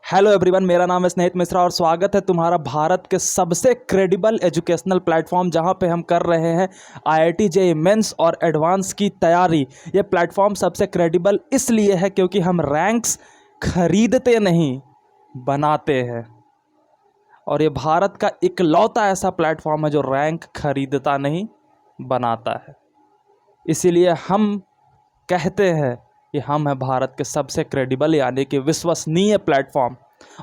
Hello everyone, मेरा नाम है स्नेहित मिश्रा और स्वागत है तुम्हारा भारत के सबसे क्रेडिबल एजुकेशनल प्लेटफॉर्म जहां पे हम कर रहे हैं आईआईटी जेईई मेंस और एडवांस की तैयारी। ये प्लेटफॉर्म सबसे क्रेडिबल इसलिए है क्योंकि हम रैंक्स खरीदते नहीं, बनाते हैं। और ये भारत का इकलौता ऐसा प्लेटफॉर्म है जो रैंक खरीदता नहीं, बनाता है। इसीलिए हम कहते हैं कि हम है भारत के सबसे क्रेडिबल यानी कि विश्वसनीय प्लेटफॉर्म।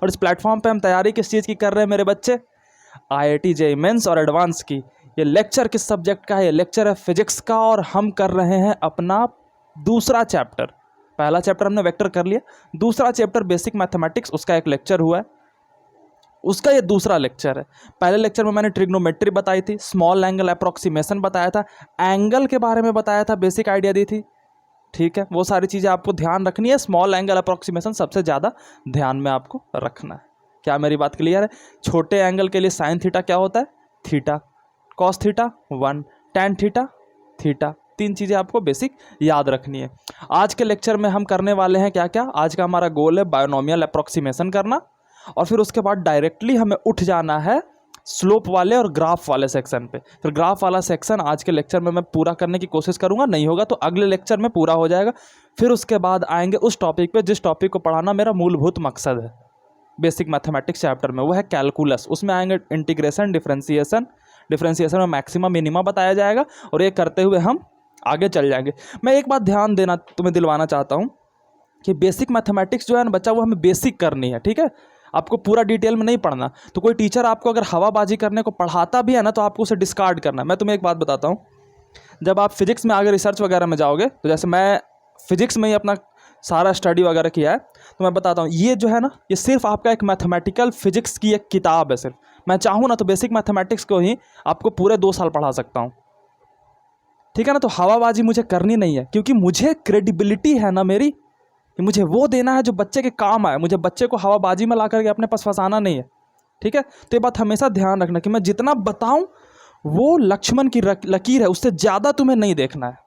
और इस प्लेटफॉर्म पे हम तैयारी किस चीज़ की कर रहे हैं मेरे बच्चे? आईआईटी जेईई मेंस और एडवांस की। ये लेक्चर किस सब्जेक्ट का है? ये लेक्चर है फिजिक्स का और हम कर रहे हैं अपना दूसरा चैप्टर। पहला चैप्टर हमने वेक्टर कर लिया, दूसरा चैप्टर बेसिक मैथमेटिक्स, उसका एक लेक्चर हुआ है, उसका ये दूसरा लेक्चर है। पहले लेक्चर में मैंने ट्रिग्नोमेट्री बताई थी, स्मॉल एंगल अप्रोक्सीमेशन बताया था, एंगल के बारे में बताया था, बेसिक आइडिया दी थी। ठीक है, वो सारी चीज़ें आपको ध्यान रखनी है। स्मॉल एंगल अप्रोक्सीमेशन सबसे ज़्यादा ध्यान में आपको रखना है। क्या मेरी बात क्लियर है? छोटे एंगल के लिए साइन थीटा क्या होता है? Theta. Cos theta 1, tan theta theta. 3 चीज़ें आपको बेसिक याद रखनी है। आज के लेक्चर में हम करने वाले हैं क्या क्या? आज का हमारा गोल है बायोनोमियल अप्रोक्सीमेशन करना और फिर उसके बाद डायरेक्टली हमें उठ जाना है स्लोप वाले और ग्राफ वाले सेक्शन पे। फिर ग्राफ वाला सेक्शन आज के लेक्चर में मैं पूरा करने की कोशिश करूंगा, नहीं होगा तो अगले लेक्चर में पूरा हो जाएगा। फिर उसके बाद आएंगे उस टॉपिक पे जिस टॉपिक को पढ़ाना मेरा मूलभूत मकसद है बेसिक मैथमेटिक्स चैप्टर में, वो है कैलकुलस। उसमें आएंगे इंटीग्रेशन, डिफरेंशिएशन। डिफरेंशिएशन में मैक्सिमा मिनिमा बताया जाएगा और ये करते हुए हम आगे चल जाएंगे। मैं एक बात ध्यान देना तुम्हें दिलवाना चाहता हूँ कि बेसिक मैथमेटिक्स जो है ना बच्चा, वो हमें बेसिक करनी है। ठीक है, आपको पूरा डिटेल में नहीं पढ़ना। तो कोई टीचर आपको अगर हवाबाजी करने को पढ़ाता भी है ना तो आपको उसे डिस्कार्ड करना है। मैं तुम्हें एक बात बताता हूँ, जब आप फिजिक्स में आगे रिसर्च वगैरह में जाओगे, तो जैसे मैं फिजिक्स में ही अपना सारा स्टडी वगैरह किया है, तो मैं बताता हूँ ये जो है ना, ये सिर्फ आपका एक मैथमेटिकल फिजिक्स की एक किताब है। सिर्फ मैं चाहूँ ना तो बेसिक मैथमेटिक्स को ही आपको पूरे 2 साल पढ़ा सकता हूँ। ठीक है ना? तो हवाबाजी मुझे करनी नहीं है, क्योंकि मुझे क्रेडिबिलिटी है ना मेरी, कि मुझे वो देना है जो बच्चे के काम आए। मुझे बच्चे को हवाबाजी में ला करके अपने पास फंसाना नहीं है। ठीक है, तो ये बात हमेशा ध्यान रखना कि मैं जितना बताऊं वो लक्ष्मण की लकीर है, उससे ज़्यादा तुम्हें नहीं देखना है।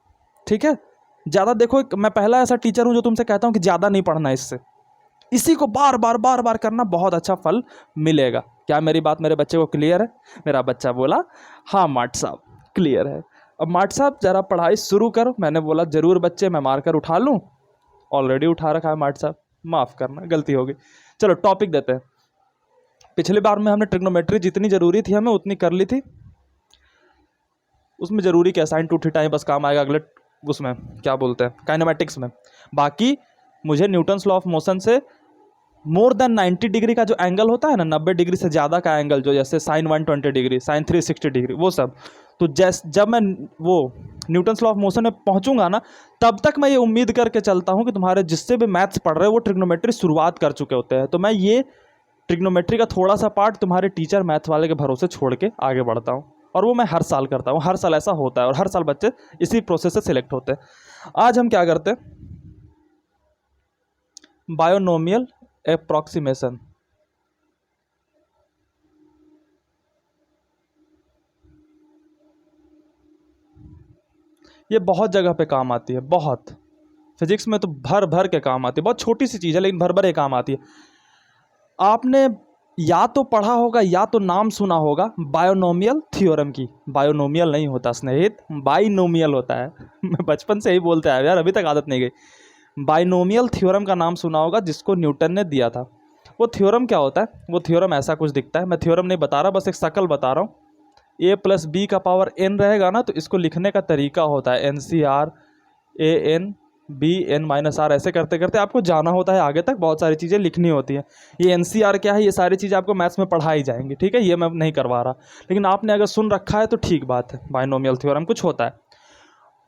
ठीक है, ज़्यादा देखो, मैं पहला ऐसा टीचर हूं जो तुमसे कहता हूं कि ज़्यादा नहीं पढ़ना है। इससे इसी को बार बार करना, बहुत अच्छा फल मिलेगा। क्या मेरी बात मेरे बच्चे को क्लियर है? मेरा बच्चा बोला हाँ माट साहब क्लियर है। अब माट साहब ज़रा पढ़ाई शुरू करो। मैंने बोला ज़रूर बच्चे, मैं मार कर उठा लूँ। ऑलरेडी उठा रखा है माट साहब, माफ़ करना, गलती हो गई। चलो टॉपिक देते हैं। पिछली बार में हमने ट्रिग्नोमेट्री जितनी ज़रूरी थी हमें उतनी कर ली थी। उसमें ज़रूरी क्या, साइन 2 थीटा ही बस काम आएगा अगले उसमें, क्या बोलते हैं, काइनेमेटिक्स में। बाकी मुझे न्यूटन्स लॉ ऑफ मोशन से मोर देन 90 डिग्री का जो एंगल होता है ना, 90 डिग्री से ज़्यादा का एंगल, जो जैसे साइन 120 डिग्री, साइन 360 डिग्री, वो सब, तो जब मैं वो न्यूटन्स लॉ ऑफ मोशन में पहुंचूंगा ना, तब तक मैं ये उम्मीद करके चलता हूं कि तुम्हारे जिससे भी मैथ्स पढ़ रहे हो वो ट्रिग्नोमेट्री शुरुआत कर चुके होते हैं। तो मैं ये ट्रिग्नोमेट्री का थोड़ा सा पार्ट तुम्हारे टीचर मैथ वाले के भरोसे छोड़ के आगे बढ़ता हूँ, और वो मैं हर साल करता हूँ। हर साल ऐसा होता है और हर साल बच्चे इसी प्रोसेस से सिलेक्ट होते हैं। आज हम क्या करते हैं? Binomial approximation. ये बहुत जगह पे काम आती है, बहुत। फिजिक्स में तो भर भर के काम आती है। बहुत छोटी सी चीज़ है लेकिन भर भर के काम आती है। आपने या तो पढ़ा होगा या तो नाम सुना होगा बायोनोमियल थ्योरम की। बायोनोमियल नहीं होता स्नेहित, बाइनोमियल होता है। मैं बचपन से ही बोलते आया यार, अभी तक आदत नहीं गई। बाइनोमियल थ्योरम का नाम सुना होगा, जिसको न्यूटन ने दिया था। वो थ्योरम क्या होता है? वो थ्योरम ऐसा कुछ दिखता है। मैं थ्योरम नहीं बता रहा, बस एक शकल बता रहा हूँ। a + b का पावर n रहेगा ना, तो इसको लिखने का तरीका होता है NCR AN BN-R। ऐसे करते करते आपको जाना होता है आगे तक, बहुत सारी चीज़ें लिखनी होती हैं। ये NCR क्या है, ये सारी चीज़ें आपको मैथ्स में पढ़ाई जाएंगी। ठीक है, ये मैं नहीं करवा रहा, लेकिन आपने अगर सुन रखा है तो ठीक बात है। बाइनोमियल थ्योरम कुछ होता है,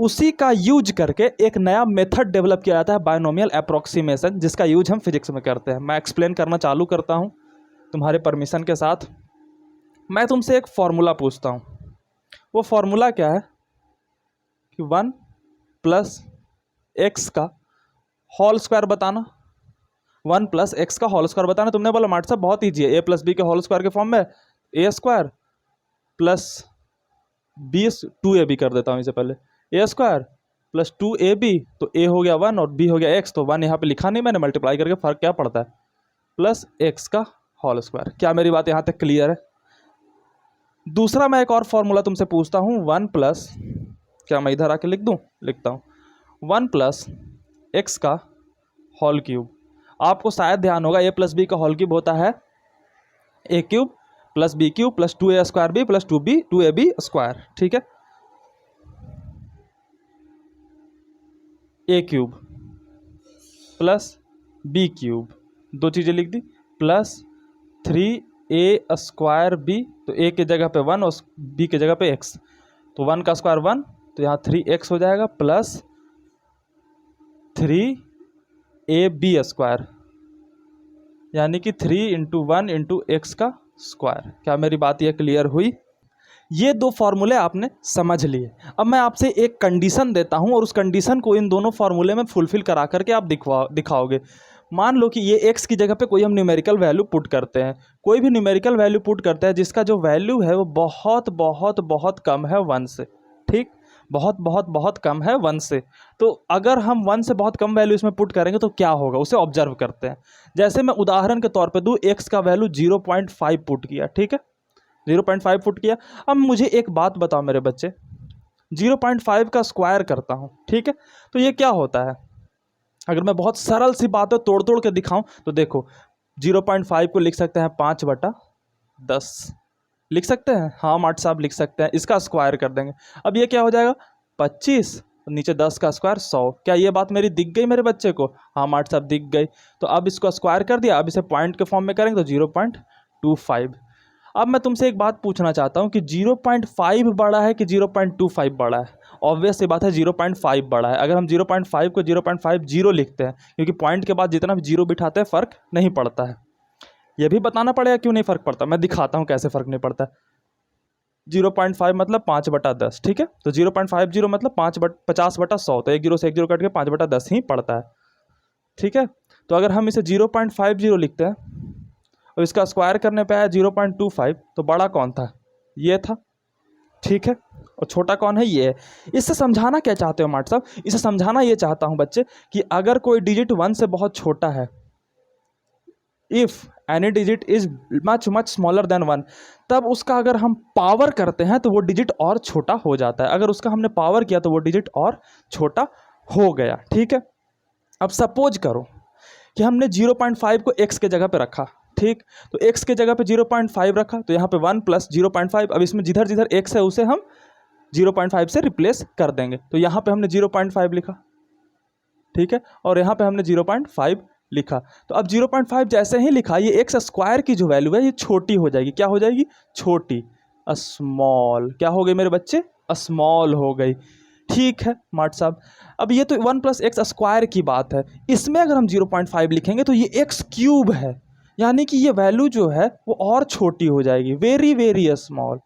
उसी का यूज करके एक नया मेथड डेवलप किया जाता है, बाइनोमियल अप्रोक्सीमेशन, जिसका यूज हम फिजिक्स में करते हैं। मैं एक्सप्लेन करना चालू करता हूँ तुम्हारे परमिशन के साथ। मैं तुमसे एक फॉर्मूला पूछता हूँ, वो फॉर्मूला क्या है कि 1 + x का होल स्क्वायर बताना। 1 + x का होल स्क्वायर बताना। तुमने बोला माट साहब बहुत ईजी है, a + b के होल स्क्वायर के फॉर्म में a² + b, 2ab कर देता हूँ इसे पहले, a² + 2ab, तो a हो गया 1 और b हो गया x। तो 1 यहाँ पे लिखा नहीं मैंने, मल्टीप्लाई करके फ़र्क क्या पड़ता है, प्लस एक्स का होल स्क्वायर। क्या मेरी बात यहाँ तक क्लियर है? दूसरा मैं एक और फॉर्मूला तुमसे पूछता हूँ, 1 प्लस, क्या मैं इधर आके लिख दूँ? लिखता हूँ, 1 प्लस एक्स का होल क्यूब। आपको शायद ध्यान होगा ए प्लस बी का होल क्यूब होता है a cube plus b cube plus 2a square b plus 2ab square, ठीक है। A cube plus b cube, दो चीज़ें लिख दी, प्लस 3a स्क्वायर बी, तो ए की जगह पे 1 और बी की जगह पे x, तो 1 का स्क्वायर 1, तो यहाँ 3x हो जाएगा, प्लस 3ab स्क्वायर, यानी कि 3 इंटू 1 इंटू एक्स का स्क्वायर। क्या मेरी बात ये क्लियर हुई? ये दो फॉर्मूले आपने समझ लिए। अब मैं आपसे एक कंडीशन देता हूं और उस कंडीशन को इन दोनों फॉर्मूले में फुलफिल करा करके आप दिखाओगे। मान लो कि ये x की जगह पे कोई हम न्यूमेरिकल वैल्यू पुट करते हैं, कोई भी न्यूमेरिकल वैल्यू पुट करते हैं जिसका जो वैल्यू है वो बहुत बहुत बहुत कम है 1 से, ठीक, बहुत बहुत बहुत कम है 1 से। तो अगर हम 1 से बहुत कम वैल्यू इसमें पुट करेंगे तो क्या होगा, उसे ऑब्जर्व करते हैं। जैसे मैं उदाहरण के तौर पे दूँ, x का वैल्यू 0.5 पुट किया, ठीक है, 0.5 पुट किया। अब मुझे एक बात बताओ मेरे बच्चे, 0.5 का स्क्वायर करता हूँ, ठीक है, तो ये क्या होता है? अगर मैं बहुत सरल सी बात है तोड़ तोड़ के दिखाऊं तो देखो, 0.5 को लिख सकते हैं 5/10, लिख सकते हैं, हाँ माट साहब लिख सकते हैं। इसका स्क्वायर कर देंगे, अब ये क्या हो जाएगा 25, नीचे 10 का स्क्वायर 100। क्या ये बात मेरी दिख गई मेरे बच्चे को? हाँ माट साहब दिख गई। तो अब इसको स्क्वायर कर दिया, अब इसे पॉइंट के फॉर्म में करेंगे तो 0.25। अब मैं तुमसे एक बात पूछना चाहता हूँ कि 0.5 बड़ा है कि 0.25 बड़ा है? ऑब्वियस सी बात है 0.5 बड़ा है। अगर हम 0.5 को 0.50 लिखते हैं, क्योंकि पॉइंट के बाद जितना भी जीरो बिठाते हैं फ़र्क नहीं पड़ता है। ये भी बताना पड़ेगा क्यों नहीं फ़र्क पड़ता, मैं दिखाता हूँ कैसे फ़र्क नहीं पड़ता है। 0.5 मतलब 5/10, ठीक है, तो 0.50 मतलब 50/100, तो एक जीरो से एक जीरो कट के 5/10 ही पड़ता है, ठीक है। तो अगर हम इसे 0.50 लिखते हैं और इसका स्क्वायर करने पे आया 0.25, तो बड़ा कौन था? ये था, ठीक है, और छोटा कौन है? ये है। इससे समझाना क्या चाहते हो माट साहब? इसे समझाना ये चाहता हूँ बच्चे कि अगर कोई डिजिट 1 से बहुत छोटा है, if any digit is much much smaller than 1, तब उसका अगर हम पावर करते हैं तो वो डिजिट और छोटा हो जाता है। अगर उसका हमने पावर किया तो वो डिजिट और छोटा हो गया, ठीक है। अब सपोज करो कि हमने 0.5 को x के जगह पे रखा, ठीक, तो x के जगह पे 0.5 रखा, तो यहाँ पे 1 प्लस 0.5। अब इसमें जिधर जिधर x है उसे हम 0.5 से रिप्लेस कर देंगे, तो यहाँ पे हमने 0.5 लिखा, ठीक है, और यहाँ पे हमने 0.5 लिखा। तो अब 0.5 जैसे ही लिखा, ये एक्स स्क्वायर की जो वैल्यू है ये छोटी हो जाएगी। क्या हो जाएगी? छोटी, स्मॉल। क्या हो गई मेरे बच्चे? स्मॉल हो गई, ठीक है माट साहब। अब ये तो 1 प्लस एक्स स्क्वायर की बात है, इसमें अगर हम 0.5 लिखेंगे तो ये एक्स क्यूब है, यानी कि ये वैल्यू जो है वो और छोटी हो जाएगी, वेरी वेरी स्मॉल।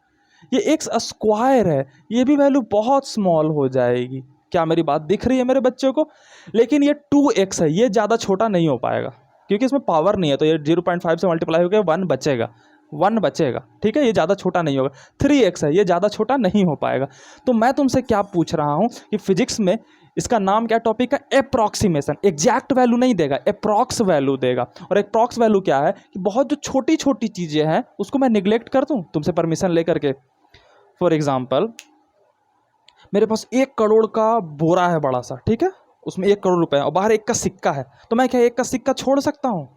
ये एक्स स्क्वायर है, ये भी वैल्यू बहुत स्मॉल हो जाएगी। क्या मेरी बात दिख रही है मेरे बच्चों को? लेकिन ये 2x है, ये ज़्यादा छोटा नहीं हो पाएगा क्योंकि इसमें पावर नहीं है, तो ये 0.5 से मल्टीप्लाई हो गया 1 बचेगा, 1 बचेगा, ठीक है, ये ज़्यादा छोटा नहीं होगा। 3x है, ये ज़्यादा छोटा नहीं हो पाएगा। तो मैं तुमसे क्या पूछ रहा हूँ कि फिजिक्स में इसका नाम क्या टॉपिक का? एप्रोक्सीमेशन। एग्जैक्ट वैल्यू नहीं देगा, एप्रॉक्स वैल्यू देगा। और एप्रॉक्स वैल्यू क्या है कि बहुत जो छोटी छोटी चीज़ें हैं उसको मैं निगलेक्ट कर दूँ तुमसे परमिशन लेकर के। फॉर एग्जाम्पल, मेरे पास 1 करोड़ का बोरा है बड़ा सा, ठीक है, उसमें 1 करोड़ रुपए है और बाहर 1 का सिक्का है, तो मैं क्या 1 का सिक्का छोड़ सकता हूँ?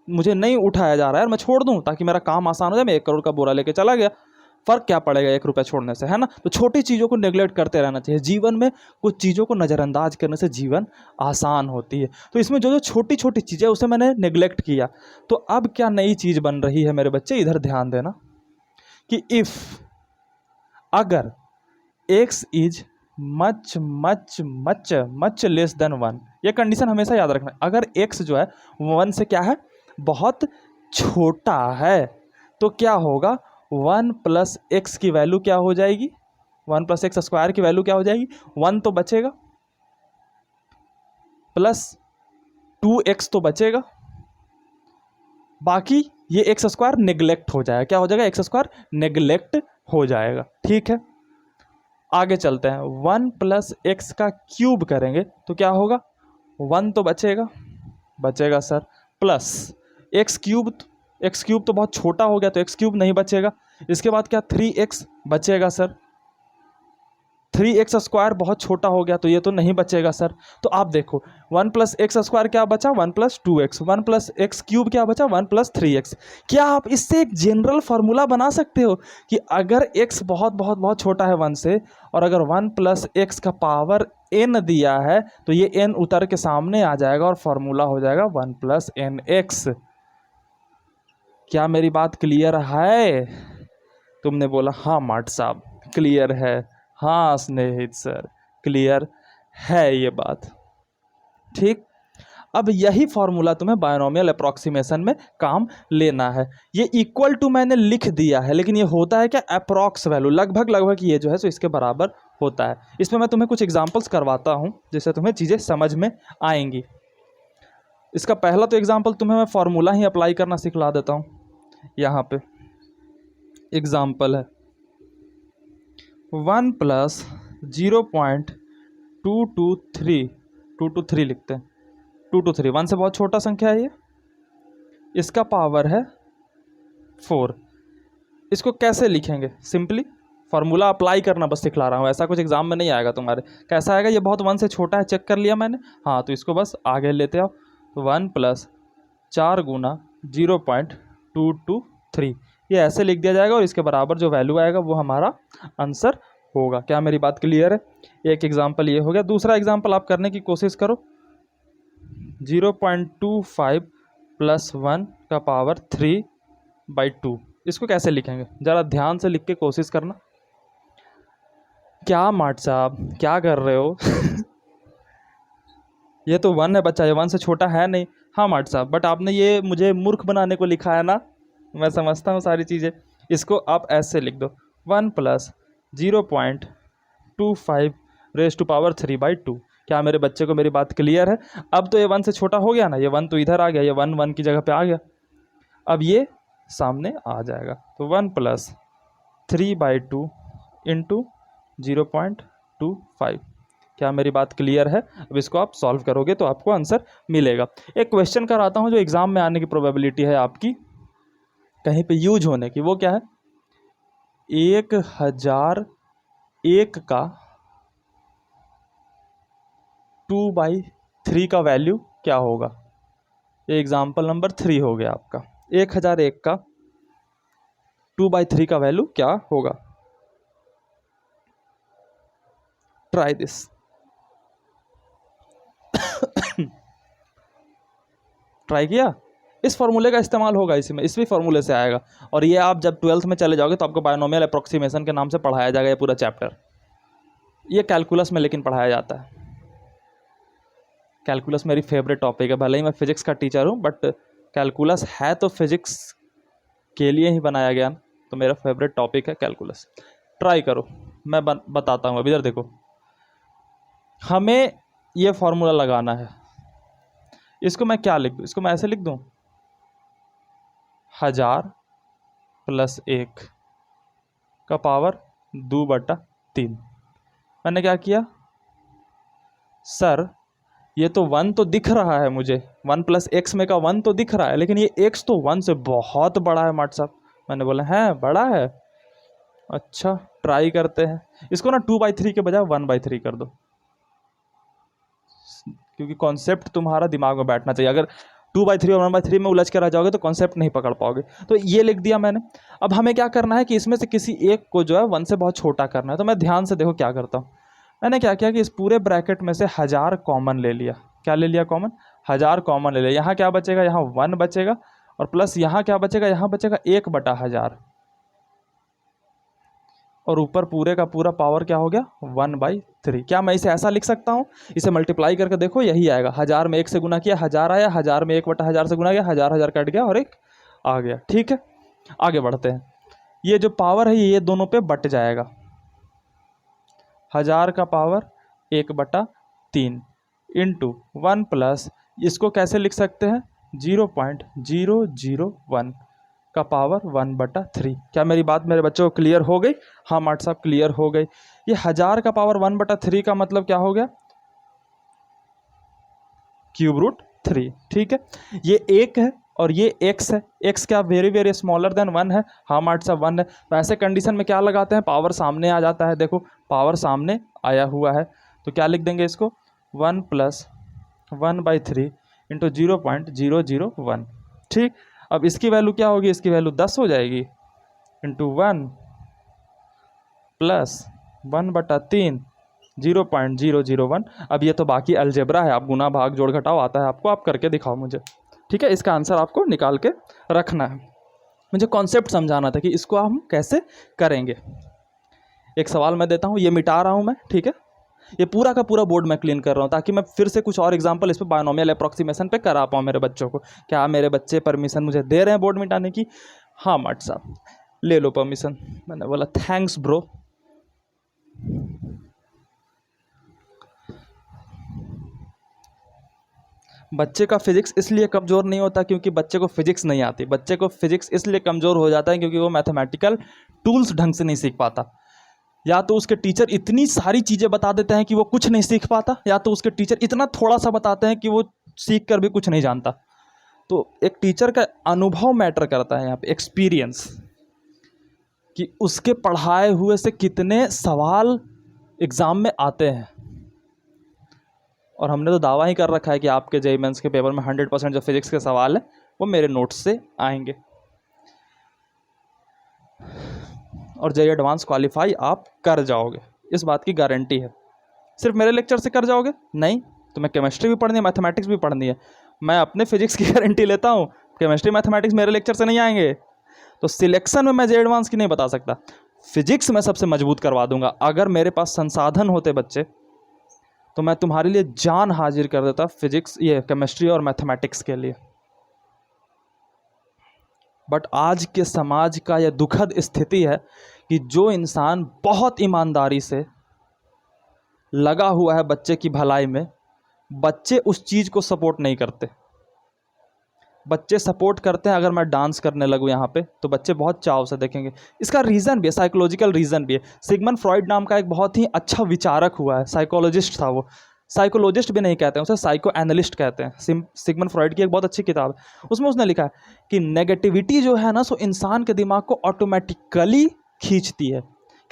मुझे नहीं उठाया जा रहा है, मैं छोड़ दूँ ताकि मेरा काम आसान हो जाए, मैं 1 करोड़ का बोरा लेके चला गया, फ़र्क क्या पड़ेगा 1 रुपया छोड़ने से, है ना? तो छोटी चीज़ों को नेगलेक्ट करते रहना चाहिए। जीवन में कुछ चीज़ों को नज़रअंदाज करने से जीवन आसान होती है। तो इसमें जो जो छोटी छोटी चीज़ें उसे मैंने नेगलेक्ट किया। तो अब क्या नई चीज़ बन रही है मेरे बच्चे, इधर ध्यान देना, कि इफ़, अगर x is much much much much less than 1, ये कंडीशन हमेशा याद रखना। अगर x जो है 1 से क्या है? बहुत छोटा है, तो क्या होगा? 1 प्लस एक्स की वैल्यू क्या हो जाएगी? 1 प्लस एक्स स्क्वायर की वैल्यू क्या हो जाएगी? 1 तो बचेगा, प्लस 2x तो बचेगा, बाकी ये एक्स स्क्वायर नेग्लेक्ट हो जाएगा। क्या हो जाएगा? एक्स स्क्वायर नेग्लेक्ट हो जाएगा, ठीक है। आगे चलते हैं, 1 प्लस एक्स का क्यूब करेंगे तो क्या होगा? 1 तो बचेगा, बचेगा सर, प्लस एक्स क्यूब तो बहुत छोटा हो गया, तो एक्स क्यूब नहीं बचेगा। इसके बाद क्या 3x बचेगा सर। 3x स्क्वायर बहुत छोटा हो गया, तो ये तो नहीं बचेगा सर। तो आप देखो 1 प्लस एक्स स्क्वायर क्या बचा 1 plus 2x, 1 plus x cube क्या बचा 1 प्लस 3x। क्या आप इससे एक जनरल फार्मूला बना सकते हो कि अगर x बहुत बहुत बहुत छोटा है 1 से, और अगर 1 प्लस एक्स का पावर n दिया है, तो ये n उतर के सामने आ जाएगा और फार्मूला हो जाएगा 1 प्लस एन एक्स। क्या मेरी बात क्लियर है? तुमने बोला हाँ मार्ट साहब क्लियर है। हाँ स्नेहित सर क्लियर है ये बात। ठीक, अब यही फॉर्मूला तुम्हें बायनोमियल अप्रॉक्सीमेशन में काम लेना है। ये इक्वल टू मैंने लिख दिया है, लेकिन ये होता है क्या अप्रॉक्स वैल्यू, लगभग लगभग ये जो है सो इसके बराबर होता है। इसमें मैं तुम्हें कुछ एग्जांपल्स करवाता हूँ जिससे तुम्हें चीज़ें समझ में आएंगी। इसका पहला तो एग्जाम्पल तुम्हें मैं फॉर्मूला ही अप्लाई करना सिखला देता हूँ। यहाँ पे एग्जाम्पल है 1 प्लस 0.223 लिखते हैं। 223 1 से बहुत छोटा संख्या है ये, इसका पावर है 4। इसको कैसे लिखेंगे? सिंपली फार्मूला अप्लाई करना बस सिखला रहा हूँ, ऐसा कुछ एग्जाम में नहीं आएगा तुम्हारे। कैसा आएगा? ये बहुत 1 से छोटा है, चेक कर लिया मैंने। हाँ, तो इसको बस आगे लेते आओ। 1 प्लस 4 गुना 0.223 ये ऐसे लिख दिया जाएगा, और इसके बराबर जो वैल्यू आएगा वो हमारा आंसर होगा। क्या मेरी बात क्लियर है? एक एग्जाम्पल ये हो गया। दूसरा एग्जाम्पल आप करने की कोशिश करो। 0.25 प्लस 1 का पावर 3/2 इसको कैसे लिखेंगे? ज़रा ध्यान से लिख के कोशिश करना। क्या मार्ट साहब क्या कर रहे हो? ये तो 1 है बच्चा, ये 1 से छोटा है नहीं। हाँ मार्ट साहब, बट आपने ये मुझे मूर्ख बनाने को लिखा है ना, मैं समझता हूँ सारी चीज़ें। इसको आप ऐसे लिख दो 1 प्लस 0.25 रेज़ टू पावर 3/2। क्या मेरे बच्चे को मेरी बात क्लियर है? अब तो ये 1 से छोटा हो गया ना, ये 1 तो इधर आ गया, ये 1 की जगह पे आ गया। अब ये सामने आ जाएगा, तो 1 प्लस 3/2 इंटू 0.25। क्या मेरी बात क्लियर है? अब इसको आप सॉल्व करोगे तो आपको आंसर मिलेगा। एक क्वेश्चन कराता हूँ जो एग्ज़ाम में आने की प्रोबेबिलिटी है आपकी कहीं पे यूज होने की। वो क्या है? 1001 का 2/3 का वैल्यू क्या होगा? ये एग्जाम्पल नंबर 3 हो गया आपका। 1001 का 2/3 का वैल्यू क्या होगा? Try this. ट्राई किया? इस फॉर्मूले का इस्तेमाल होगा इसमें, इसी फॉर्मूले से आएगा। और ये आप जब 12th में चले जाओगे तो आपको बायनोमियल अप्रोक्सीमेशन के नाम से पढ़ाया जाएगा ये पूरा चैप्टर। ये कैलकुलस में लेकिन पढ़ाया जाता है। कैलकुलस मेरी फेवरेट टॉपिक है, भले ही मैं फिजिक्स का टीचर हूँ, बट कैलकुलस है तो फिजिक्स के लिए ही बनाया गया, तो मेरा फेवरेट टॉपिक है कैलकुलस। ट्राई करो, मैं बताता हूँ। अभी इधर देखो, हमें ये फॉर्मूला लगाना है। इसको मैं क्या लिख दूँ? इसको मैं ऐसे लिख दूँ 1000 प्लस 1 का पावर 2/3। मैंने क्या किया सर? ये तो 1 तो दिख रहा है मुझे, 1 प्लस एक्स में का 1 तो दिख रहा है, लेकिन ये x तो 1 से बहुत बड़ा है मार्ट साहब। मैंने बोला है बड़ा है, अच्छा ट्राई करते हैं। इसको ना 2/3 के बजाय 1/3 कर दो, क्योंकि कॉन्सेप्ट तुम्हारा दिमाग में बैठना चाहिए। अगर 2/3 और 1/3 में उलझ के रह जाओगे तो कॉन्सेप्ट नहीं पकड़ पाओगे। तो ये लिख दिया मैंने। अब हमें क्या करना है कि इसमें से किसी एक को जो है 1 से बहुत छोटा करना है। तो मैं ध्यान से देखो क्या करता हूँ। मैंने क्या किया कि इस पूरे ब्रैकेट में से 1000 कॉमन ले लिया। क्या ले लिया कॉमन? 1000 कॉमन ले लिया। यहाँ क्या बचेगा? यहाँ 1 बचेगा, और प्लस यहाँ क्या बचेगा? यहाँ बचेगा 1/1000, और ऊपर पूरे का पूरा पावर क्या हो गया? 1/3। क्या मैं इसे ऐसा लिख सकता हूँ? इसे मल्टीप्लाई करके देखो, यही आएगा। 1000 में 1 से गुना किया 1000 आया, 1000 में 1/1000 से गुना किया 1000 कट गया और 1 आ गया। ठीक है, आगे बढ़ते हैं। ये जो पावर है ये दोनों पे बट जाएगा। 1000 का पावर 1/3 इंटू 1 प्लस, इसको कैसे लिख सकते हैं? 0.001 का पावर 1/3। क्या मेरी बात मेरे बच्चों को क्लियर हो गई? हाँ मार्ट साहब क्लियर हो गई। ये 1000 का पावर 1/3 का मतलब क्या हो गया? Cube root 3। ठीक है, ये 1 है, और ये x है, x क्या वेरी वेरी स्मॉलर देन 1 है, हाँ मार्ट सा 1 है। तो ऐसे कंडीशन में क्या लगाते हैं, पावर सामने आ जाता है, देखो पावर सामने आया हुआ है, तो क्या लिख देंगे इसको 1 + 1/3 इंटू 0.001। ठीक, अब इसकी वैल्यू क्या होगी, इसकी वैल्यू 10 हो जाएगी, इंटू 1 + 1/3 0.001। अब ये तो बाकी अलजेब्रा है, आप गुना भाग जोड़ घटाव आता है आपको, आप करके दिखाओ मुझे। ठीक है, इसका आंसर आपको निकाल के रखना है। मुझे कॉन्सेप्ट समझाना था कि इसको हम कैसे करेंगे। एक सवाल मैं देता हूँ, ये मिटा रहा हूँ मैं, ठीक है, ये पूरा का पूरा बोर्ड मैं क्लीन कर रहा हूँ ताकि मैं फिर से कुछ और एग्जांपल इस पर बायनोमियल अप्रॉक्सीमेशन पे करा पाऊँ मेरे बच्चों को। क्या मेरे बच्चे परमिशन मुझे दे रहे हैं बोर्ड मिटाने की? हाँ मट साहब, ले लो परमिशन। मैंने बोला थैंक्स ब्रो। बच्चे का फिजिक्स इसलिए कमज़ोर नहीं होता क्योंकि बच्चे को फिजिक्स नहीं आती। बच्चे को फिजिक्स इसलिए कमज़ोर हो जाता है क्योंकि वो मैथमेटिकल टूल्स ढंग से नहीं सीख पाता। या तो उसके टीचर इतनी सारी चीज़ें बता देते हैं कि वो कुछ नहीं सीख पाता, या तो उसके टीचर इतना थोड़ा सा बताते हैं कि वो सीख कर भी कुछ नहीं जानता। तो एक टीचर का अनुभव मैटर करता है यहाँ पे, एक्सपीरियंस, कि उसके पढ़ाए हुए से कितने सवाल एग्ज़ाम में आते हैं। और हमने तो दावा ही कर रखा है कि आपके जेईई मेंस के पेपर में 100% जो फिजिक्स के सवाल हैं वो मेरे नोट्स से आएंगे, और जेईई एडवांस क्वालिफाई आप कर जाओगे, इस बात की गारंटी है। सिर्फ मेरे लेक्चर से कर जाओगे नहीं, तुम्हें केमिस्ट्री भी पढ़नी है, मैथमेटिक्स भी पढ़नी है। मैं अपने फिजिक्स की गारंटी लेता हूँ, केमिस्ट्री मैथमेटिक्स मेरे लेक्चर से नहीं आएंगे। तो सिलेक्शन में मैं जेईई एडवांस की नहीं बता सकता, फिजिक्स में सबसे मजबूत करवा दूंगा। अगर मेरे पास संसाधन होते बच्चे, तो मैं तुम्हारे लिए जान हाजिर कर देता फिजिक्स, ये केमिस्ट्री और मैथमेटिक्स के लिए। बट आज के समाज का यह दुखद स्थिति है कि जो इंसान बहुत ईमानदारी से लगा हुआ है बच्चे की भलाई में, बच्चे उस चीज़ को सपोर्ट नहीं करते। बच्चे सपोर्ट करते हैं अगर मैं डांस करने लगूँ यहाँ पे, तो बच्चे बहुत चाव से देखेंगे। इसका रीज़न भी है, साइकोलॉजिकल रीज़न भी है। सिगमंड फ्रॉइड नाम का एक बहुत ही अच्छा विचारक हुआ है, साइकोलॉजिस्ट था वो। साइकोलॉजिस्ट भी नहीं कहते हैं उसे, साइको एनालिस्ट कहते हैं। सिगमंड फ्रॉइड की एक बहुत अच्छी किताब है, उसमें उसने लिखा है कि नेगेटिविटी जो है ना, सो इंसान के दिमाग को ऑटोमेटिकली खींचती है।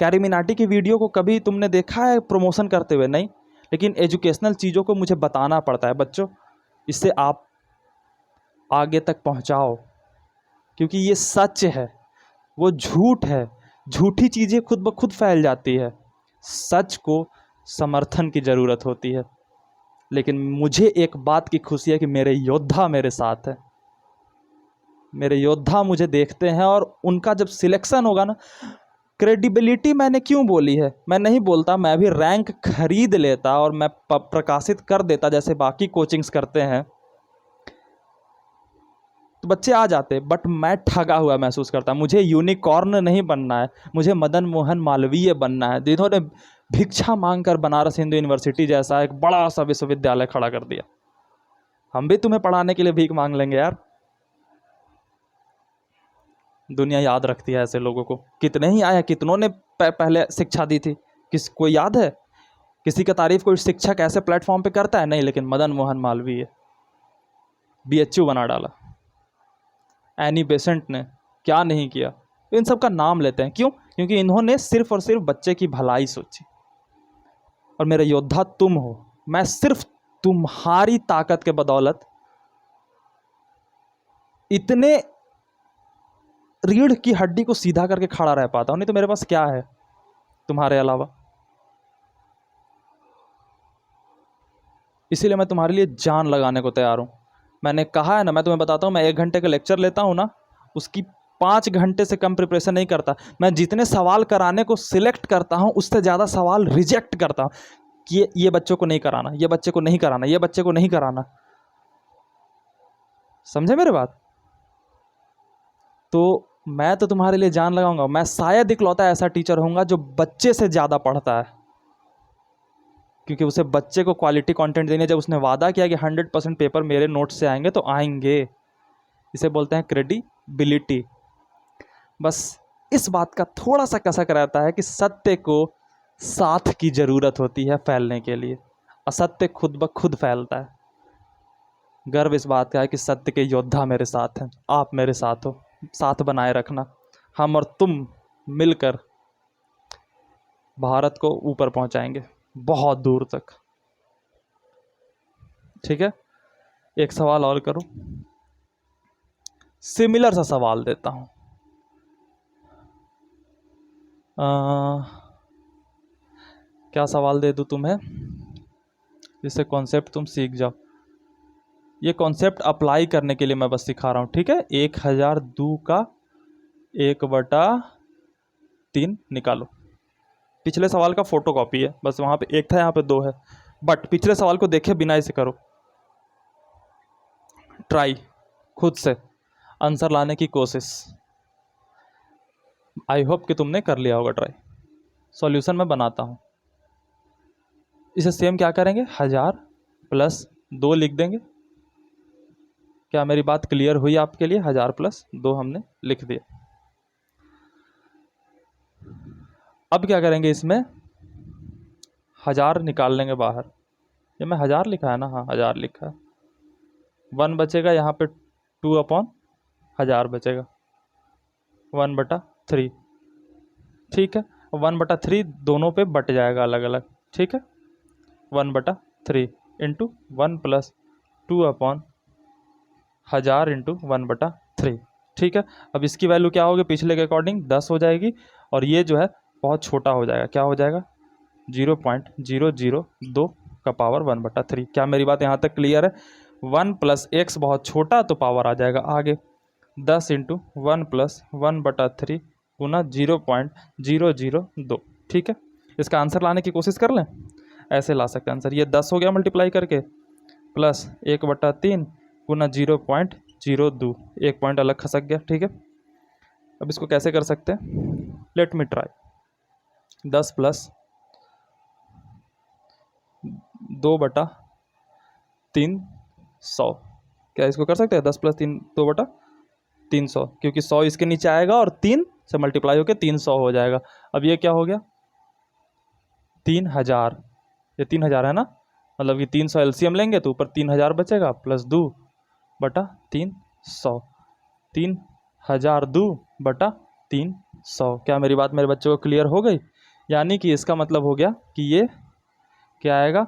कैरी मिनाटी की वीडियो को कभी तुमने देखा है प्रमोशन करते हुए? नहीं, लेकिन एजुकेशनल चीज़ों को मुझे बताना पड़ता है, बच्चों इससे आप आगे तक पहुंचाओ, क्योंकि ये सच है, वो झूठ है। झूठी चीज़ें खुद ब खुद फैल जाती है, सच को समर्थन की ज़रूरत होती है। लेकिन मुझे एक बात की खुशी है कि मेरे योद्धा मेरे साथ हैं, मेरे योद्धा मुझे देखते हैं, और उनका जब सिलेक्शन होगा ना, क्रेडिबिलिटी मैंने क्यों बोली है, मैं नहीं बोलता, मैं भी रैंक खरीद लेता और मैं प्रकाशित कर देता जैसे बाकी कोचिंग्स करते हैं, तो बच्चे आ जाते। बट मैं ठगा हुआ महसूस करता। मुझे यूनिकॉर्न नहीं बनना है, मुझे मदन मोहन मालवीय बनना है, जिन्होंने भिक्षा मांगकर बनारस हिंदू यूनिवर्सिटी जैसा एक बड़ा सा विश्वविद्यालय खड़ा कर दिया। हम भी तुम्हें पढ़ाने के लिए भीख मांग लेंगे यार। दुनिया याद रखती है ऐसे लोगों को। कितने ही आए, कितनों ने पहले शिक्षा दी थी, कोई याद है? किसी का तारीफ कोई शिक्षक ऐसे प्लेटफॉर्म पे करता है? नहीं। लेकिन मदन मोहन मालवीय BHU बना डाला। एनी बेसेंट ने क्या नहीं किया। इन सब का नाम लेते हैं, क्यों? क्योंकि इन्होंने सिर्फ और सिर्फ बच्चे की भलाई सोची। और मेरे योद्धा तुम हो। मैं सिर्फ तुम्हारी ताकत के बदौलत इतने रीढ़ की हड्डी को सीधा करके खड़ा रह पाता हूं, नहीं तो मेरे पास क्या है तुम्हारे अलावा। इसीलिए मैं तुम्हारे लिए जान लगाने को तैयार हूं। मैंने कहा है ना, मैं तुम्हें बताता हूं, मैं 1 घंटे का लेक्चर लेता हूं ना, उसकी 5 घंटे से कम प्रिपरेशन नहीं करता। मैं जितने सवाल कराने को सिलेक्ट करता हूं, उससे ज़्यादा सवाल रिजेक्ट करता हूं कि ये बच्चों को नहीं कराना, ये बच्चे को नहीं कराना, ये बच्चे को नहीं कराना। समझे मेरे बात? तो मैं तो तुम्हारे लिए जान लगाऊंगा। मैं शायद इकलौता ऐसा टीचर होऊंगा जो बच्चे से ज़्यादा पढ़ता है, क्योंकि उसे बच्चे को क्वालिटी कंटेंट देने। जब उसने वादा किया कि 100% पेपर मेरे नोट से आएंगे, तो आएंगे। इसे बोलते हैं क्रेडिबिलिटी। बस इस बात का थोड़ा सा कसक रहता है कि सत्य को साथ की ज़रूरत होती है फैलने के लिए, असत्य खुद ब खुद फैलता है। गर्व इस बात का है कि सत्य के योद्धा मेरे साथ हैं, आप मेरे साथ हो। साथ बनाए रखना, हम और तुम मिलकर भारत को ऊपर पहुंचाएंगे, बहुत दूर तक। ठीक है, एक सवाल और करूं, सिमिलर सा सवाल देता हूं। क्या सवाल दे दूं तुम्हें जिससे कॉन्सेप्ट तुम सीख जाओ। ये कॉन्सेप्ट अप्लाई करने के लिए मैं बस सिखा रहा हूं, ठीक है। 1002 का 1/3 निकालो। पिछले सवाल का फोटो कॉपी है, बस वहां पे 1 था, यहाँ पे 2 है। बट पिछले सवाल को देखे बिना इसे करो, ट्राई, खुद से आंसर लाने की कोशिश। आई होप कि तुमने कर लिया होगा ट्राई। सॉल्यूशन मैं बनाता हूं, इसे सेम क्या करेंगे, 1000 + 2 लिख देंगे। क्या मेरी बात क्लियर हुई आपके लिए? 1000 + 2 हमने लिख दिया। अब क्या करेंगे, इसमें 1000 निकाल लेंगे बाहर। ये मैं 1000 लिखा है ना, हाँ 1000 लिखा है। 1 बचेगा यहाँ पे, 2/1000 बचेगा, 1/3। ठीक है, 1/3 दोनों पे बट जाएगा अलग अलग। ठीक है, 1/3 इंटू 1 + 2/1000 इंटू 1/3। ठीक है, अब इसकी वैल्यू क्या होगी, पिछले के अकॉर्डिंग 10 हो जाएगी, और ये जो है बहुत छोटा हो जाएगा। क्या हो जाएगा, 0.002 का पावर 1/3। क्या मेरी बात यहाँ तक क्लियर है? 1 + x बहुत छोटा, तो पावर आ जाएगा आगे 10 इंटू 1 + 1/3 गुना 0.002। ठीक है, इसका आंसर लाने की कोशिश कर लें, ऐसे ला सकते हैं आंसर। ये 10 हो गया मल्टीप्लाई करके, प्लस 1/3 गुना 0.02, एक पॉइंट अलग खसक गया। ठीक है, अब इसको कैसे कर सकते हैं, लेट मी ट्राई। 10 + 2/300, क्या इसको कर सकते हैं? 10 + 3 2/300, क्योंकि 100 इसके नीचे आएगा और 3 से मल्टीप्लाई होकर 300 हो जाएगा। अब ये क्या हो गया, 3000। ये 3000 है ना, मतलब कि 300 एलसीएम लेंगे तो ऊपर 3000 बचेगा, प्लस 2/300, 3000 2/300। क्या मेरी बात मेरे बच्चों को क्लियर हो गई? यानी कि इसका मतलब हो गया कि ये क्या आएगा,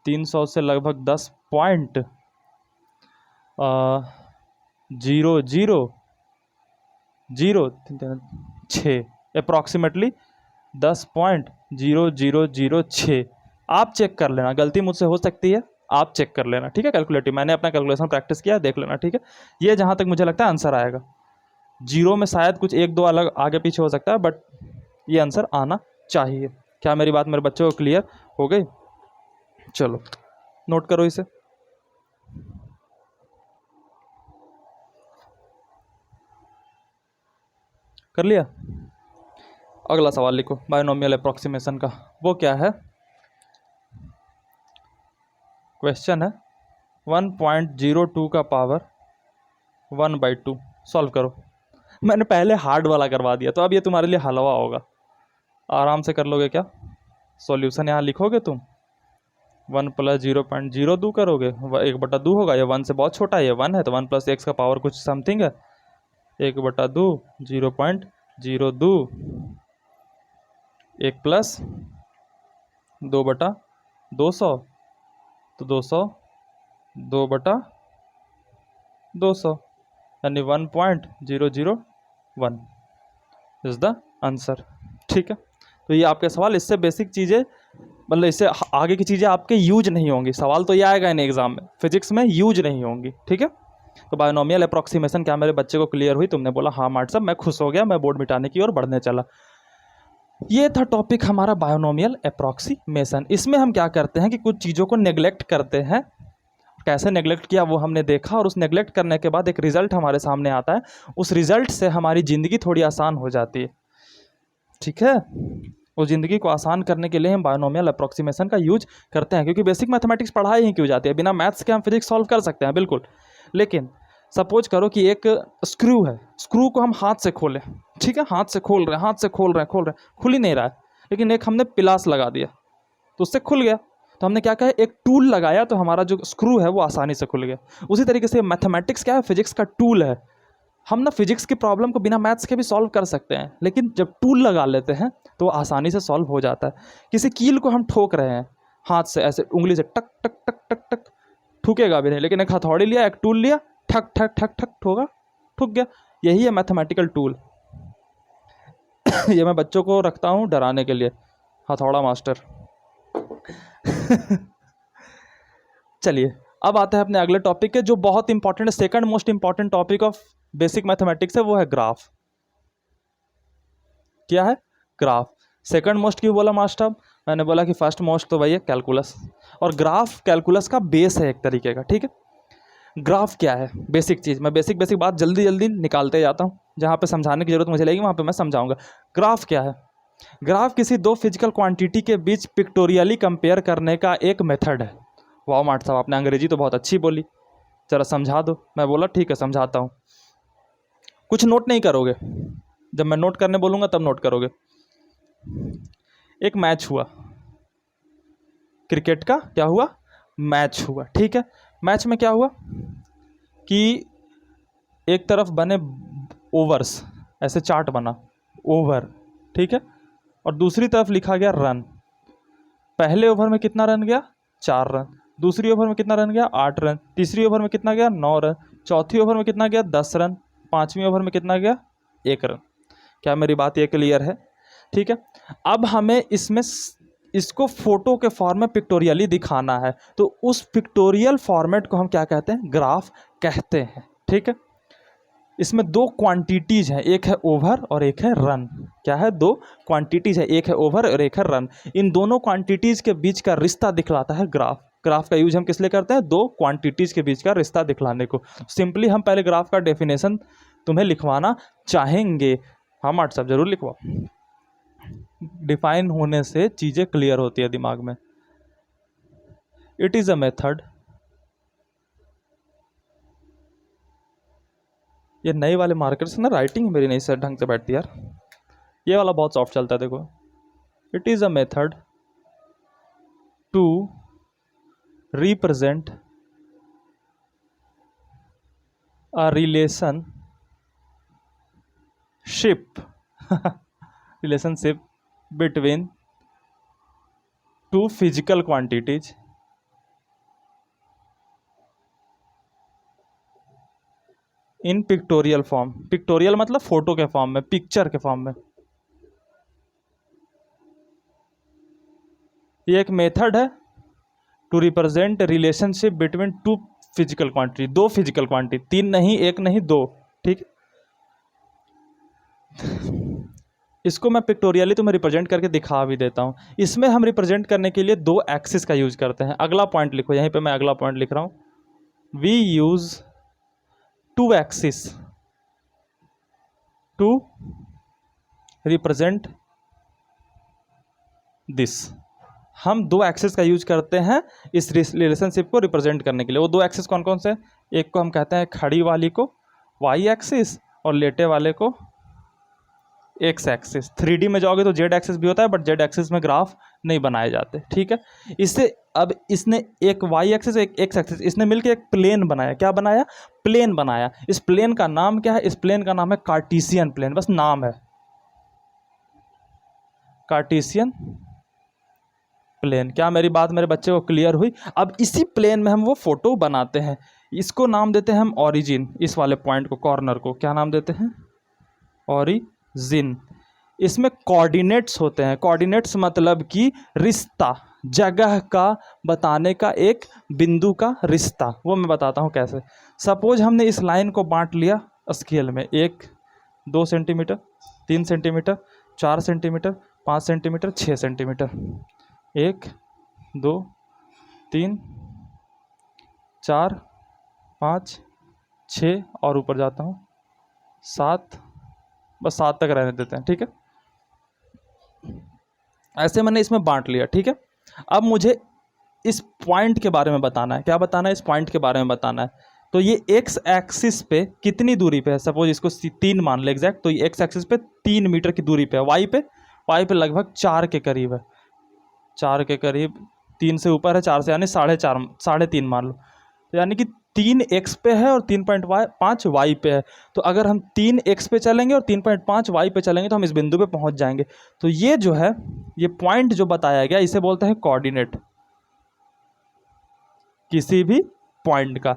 300 से लगभग 10.00006, अप्रॉक्सीमेटली 10.0006। आप चेक कर लेना, गलती मुझसे हो सकती है, आप चेक कर लेना। ठीक है, कैलकुलेटिव मैंने अपना कैलकुलेशन प्रैक्टिस किया, देख लेना। ठीक है, ये जहाँ तक मुझे लगता है आंसर आएगा। जीरो में शायद कुछ 1-2 अलग आगे पीछे हो सकता है, बट ये आंसर आना चाहिए। क्या मेरी बात मेरे बच्चों को क्लियर हो गई? चलो नोट करो इसे। कर लिया? अगला सवाल लिखो बायनोमियल अप्रॉक्सीमेशन का। वो क्या है, क्वेश्चन है 1.02 का पावर 1/2, सॉल्व करो। मैंने पहले हार्ड वाला करवा दिया, तो अब ये तुम्हारे लिए हलवा होगा, आराम से कर लोगे। क्या सॉल्यूशन यहाँ लिखोगे तुम, 1 + 0.02 करोगे, 1/2 होगा। ये 1 से बहुत छोटा है, ये 1 है, तो 1 + x का पावर कुछ समथिंग है, 1/2 0.02, 1 + 2/200, तो 200, 2/200, यानी 1.001 इज द आंसर। ठीक है, तो ये आपके सवाल, इससे बेसिक चीज़ें, मतलब इससे आगे की चीज़ें आपके यूज नहीं होंगी। सवाल तो ये आएगा इन एग्जाम में, फिजिक्स में यूज नहीं होंगी। ठीक है, तो बायोनोमियल अप्रॉक्सीमेशन क्या मेरे बच्चे को क्लियर हुई? तुमने बोला हाँ मार्ट साहब, मैं खुश हो गया, मैं बोर्ड मिटाने की ओर बढ़ने चला। ये था टॉपिक हमारा बायोनोमियल अप्रॉक्सीमेशन। इसमें हम क्या करते हैं कि कुछ चीज़ों को नेग्लेक्ट करते हैं। कैसे नेग्लेक्ट किया वो हमने देखा, और उस नेग्लेक्ट करने के बाद एक रिजल्ट हमारे सामने आता है, उस रिजल्ट से हमारी ज़िंदगी थोड़ी आसान हो जाती है। ठीक है, उस ज़िंदगी को आसान करने के लिए हम बायोनोमियल अप्रॉक्सीमेशन का यूज करते हैं, क्योंकि बेसिक मैथमेटिक्स पढ़ाई ही क्यों जाती है, बिना मैथ्स के हम फिजिक्स सॉल्व कर सकते हैं बिल्कुल। लेकिन सपोज करो कि एक स्क्रू है, स्क्रू को हम हाथ से खोलें, ठीक है, हाथ से खोल रहे हैं, खुल ही नहीं रहा है, लेकिन एक हमने पिलास लगा दिया तो उससे खुल गया। तो हमने क्या कहा, एक टूल लगाया तो हमारा जो स्क्रू है वो आसानी से खुल गया। उसी तरीके से मैथमेटिक्स क्या है, फिजिक्स का टूल है। हम ना फिजिक्स की प्रॉब्लम को बिना मैथ्स के भी सॉल्व कर सकते हैं, लेकिन जब टूल लगा लेते हैं तो आसानी से सॉल्व हो जाता है। किसी कील को हम ठोक रहे हैं हाथ से, ऐसे उंगली से टक टक टक टक टक, ठुकेगा भी नहीं, लेकिन एक हथौड़ी लिया, एक टूल लिया, ठक ठक ठक ठक ठोका, ठुक गया। यही है मैथमेटिकल टूल। ये मैं बच्चों को रखता हूँ डराने के लिए, हथौड़ा मास्टर। चलिए अब आते हैं अपने अगले टॉपिक के, जो बहुत इंपॉर्टेंट है, second most important topic of basic mathematics है, वो है ग्राफ। क्या है? ग्राफ। सेकंड मोस्ट क्यों बोला मास्टर? मैंने बोला कि फर्स्ट मोस्ट तो वही है कैलकुलस, और ग्राफ कैलकुलस का बेस है एक तरीके का। ठीक है, ग्राफ क्या है? बेसिक चीज़, मैं बेसिक बेसिक बात जल्दी जल्दी निकालते जाता हूँ, जहाँ पे समझाने की जरूरत मुझे लगेगी वहाँ पे मैं समझाऊंगा। ग्राफ क्या है? ग्राफ किसी दो फिजिकल क्वांटिटी के बीच पिक्टोरियली कंपेयर करने का एक मेथड है। वाह मार्ट साहब, आपने अंग्रेजी तो बहुत अच्छी बोली, जरा समझा दो। मैं बोला ठीक है समझाता हूँ। कुछ नोट नहीं करोगे, जब मैं नोट करने बोलूँगा तब नोट करोगे। एक मैच हुआ क्रिकेट का, क्या हुआ? मैच हुआ। ठीक है, मैच में क्या हुआ कि एक तरफ बने ओवर्स, ऐसे चार्ट बना ओवर, ठीक है, और दूसरी तरफ लिखा गया रन। पहले ओवर में कितना रन गया? 4 रन। दूसरी ओवर में कितना रन गया? 8 रन। तीसरी ओवर में कितना गया? 9 रन। चौथी ओवर में कितना गया? 10 रन। पांचवी ओवर में कितना गया? 1 रन। क्या मेरी बात ये क्लियर है? ठीक है, अब हमें इसको फोटो के फॉर्म में पिक्टोरियली दिखाना है, तो उस पिक्टोरियल फॉर्मेट को हम क्या कहते हैं? ग्राफ कहते हैं। ठीक है, इसमें दो क्वांटिटीज हैं, एक है ओवर और एक है रन। क्या है? दो क्वांटिटीज है, एक है ओवर और एक है रन। इन दोनों क्वांटिटीज के बीच का रिश्ता दिखलाता है ग्राफ। ग्राफ का यूज हम किस लिए करते हैं? दो क्वांटिटीज के बीच का रिश्ता दिखलाने को। सिंपली हम पहले ग्राफ का डेफिनेशन तुम्हें लिखवाना चाहेंगे। हाँ मार्ट साहब जरूर लिखवाओ, डिफाइन होने से चीजें क्लियर होती है दिमाग में। इट इज अ मेथड, ये नए वाले मार्कर से ना राइटिंग मेरी नहीं सर ढंग से बैठती यार, ये वाला बहुत सॉफ्ट चलता है देखो। It is a method to represent a relationship between two physical quantities in pictorial form। Pictorial मतलब फोटो के फॉर्म में, पिक्चर के फॉर्म में। ये एक मेथड है to represent relationship between two physical quantity, दो फिजिकल क्वांटिटी, 3 नहीं, 1 नहीं, 2। ठीक, इसको मैं पिक्टोरियली तुम्हें रिप्रेजेंट करके दिखा भी देता हूँ। इसमें हम रिप्रेजेंट करने के लिए 2 एक्सिस का यूज करते हैं। अगला पॉइंट लिखो, यहीं पे मैं अगला पॉइंट लिख रहा हूँ। We use 2 axis to represent this. हम 2 एक्सिस का यूज करते हैं इस रिलेशनशिप को रिप्रेजेंट करने के लिए। वो 2 एक्सिस कौन कौन से? एक को हम कहते हैं खड़ी वाली को वाई एक्सिस, और लेटे वाले को एक्स एक्सिस। 3D में जाओगे तो जेड एक्सिस भी होता है, बट जेड एक्सिस में ग्राफ नहीं बनाए जाते। ठीक है, इससे अब इसने एक वाई एक्सिस एक एक्स एक्सिस, इसने मिलकर एक प्लेन बनाया। क्या बनाया? प्लेन बनाया। इस प्लेन का नाम क्या है? इस प्लेन का नाम है कार्टेशियन प्लेन, बस नाम है कार्टेशियन प्लेन। क्या मेरी बात मेरे बच्चे को क्लियर हुई? अब इसी प्लेन में हम वो फोटो बनाते हैं। इसको नाम देते हैं हम ओरिजिन, इस वाले पॉइंट को, कॉर्नर को क्या नाम देते हैं? ओरिजिन। इसमें कोऑर्डिनेट्स होते हैं। कोऑर्डिनेट्स मतलब कि रिश्ता, जगह का बताने का, एक बिंदु का रिश्ता। वो मैं बताता हूँ कैसे। सपोज हमने इस लाइन को बांट लिया स्केल में, 1 2 centimetre, 3 centimetre, 4 centimetre, 5 centimetre, 6 centimetre. 1 2 3 4 5 6 और ऊपर जाता हूँ 7, बस 7 तक रहने देते हैं। ठीक है, ऐसे मैंने इसमें बांट लिया। ठीक है, अब मुझे इस पॉइंट के बारे में बताना है। क्या बताना है? इस पॉइंट के बारे में बताना है। तो ये एक्स एक्सिस पे कितनी दूरी पे है? सपोज इसको 3 मान ले एग्जैक्ट, तो ये एक्स एक्सिस पे 3 मीटर की दूरी पे है। वाई पे लगभग 4 के करीब है, 4 के करीब, 3 से ऊपर है 4 से, यानी 4.5 3.5 मान लो, तो यानी कि 3x पे है और 3.5 y पे है। तो अगर हम 3x पे चलेंगे और 3.5 y पे चलेंगे तो हम इस बिंदु पे पहुंच जाएंगे। तो ये जो है, ये पॉइंट जो बताया गया इसे बोलते हैं कोऑर्डिनेट। किसी भी पॉइंट का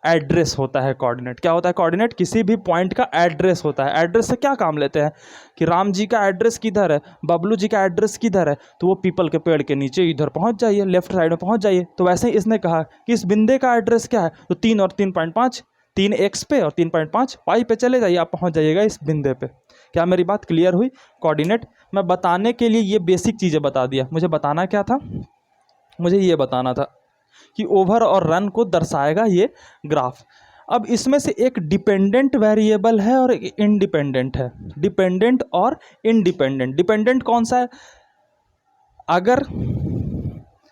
एड्रेस होता है कोऑर्डिनेट। क्या होता है कोऑर्डिनेट? किसी भी पॉइंट का एड्रेस होता है। एड्रेस से क्या काम लेते हैं कि राम जी का एड्रेस किधर है, बबलू जी का एड्रेस किधर है, तो वो पीपल के पेड़ के नीचे इधर पहुंच जाइए, लेफ्ट साइड में पहुंच जाइए। तो वैसे ही इसने कहा कि इस बिंदे का एड्रेस क्या है, तो 3 और 3.5, 3x पे और 3.5 y पे चले जाइए, आप पहुँच जाइएगा इस बिंदे पे। क्या मेरी बात क्लियर हुई? कोऑर्डिनेट मैं बताने के लिए ये बेसिक चीज़ें बता दिया। मुझे बताना क्या था? मुझे ये बताना था कि ओवर और रन को दर्शाएगा ये ग्राफ। अब इसमें से एक डिपेंडेंट वेरिएबल है और एक इंडिपेंडेंट है। डिपेंडेंट और इंडिपेंडेंट। डिपेंडेंट कौन सा है? अगर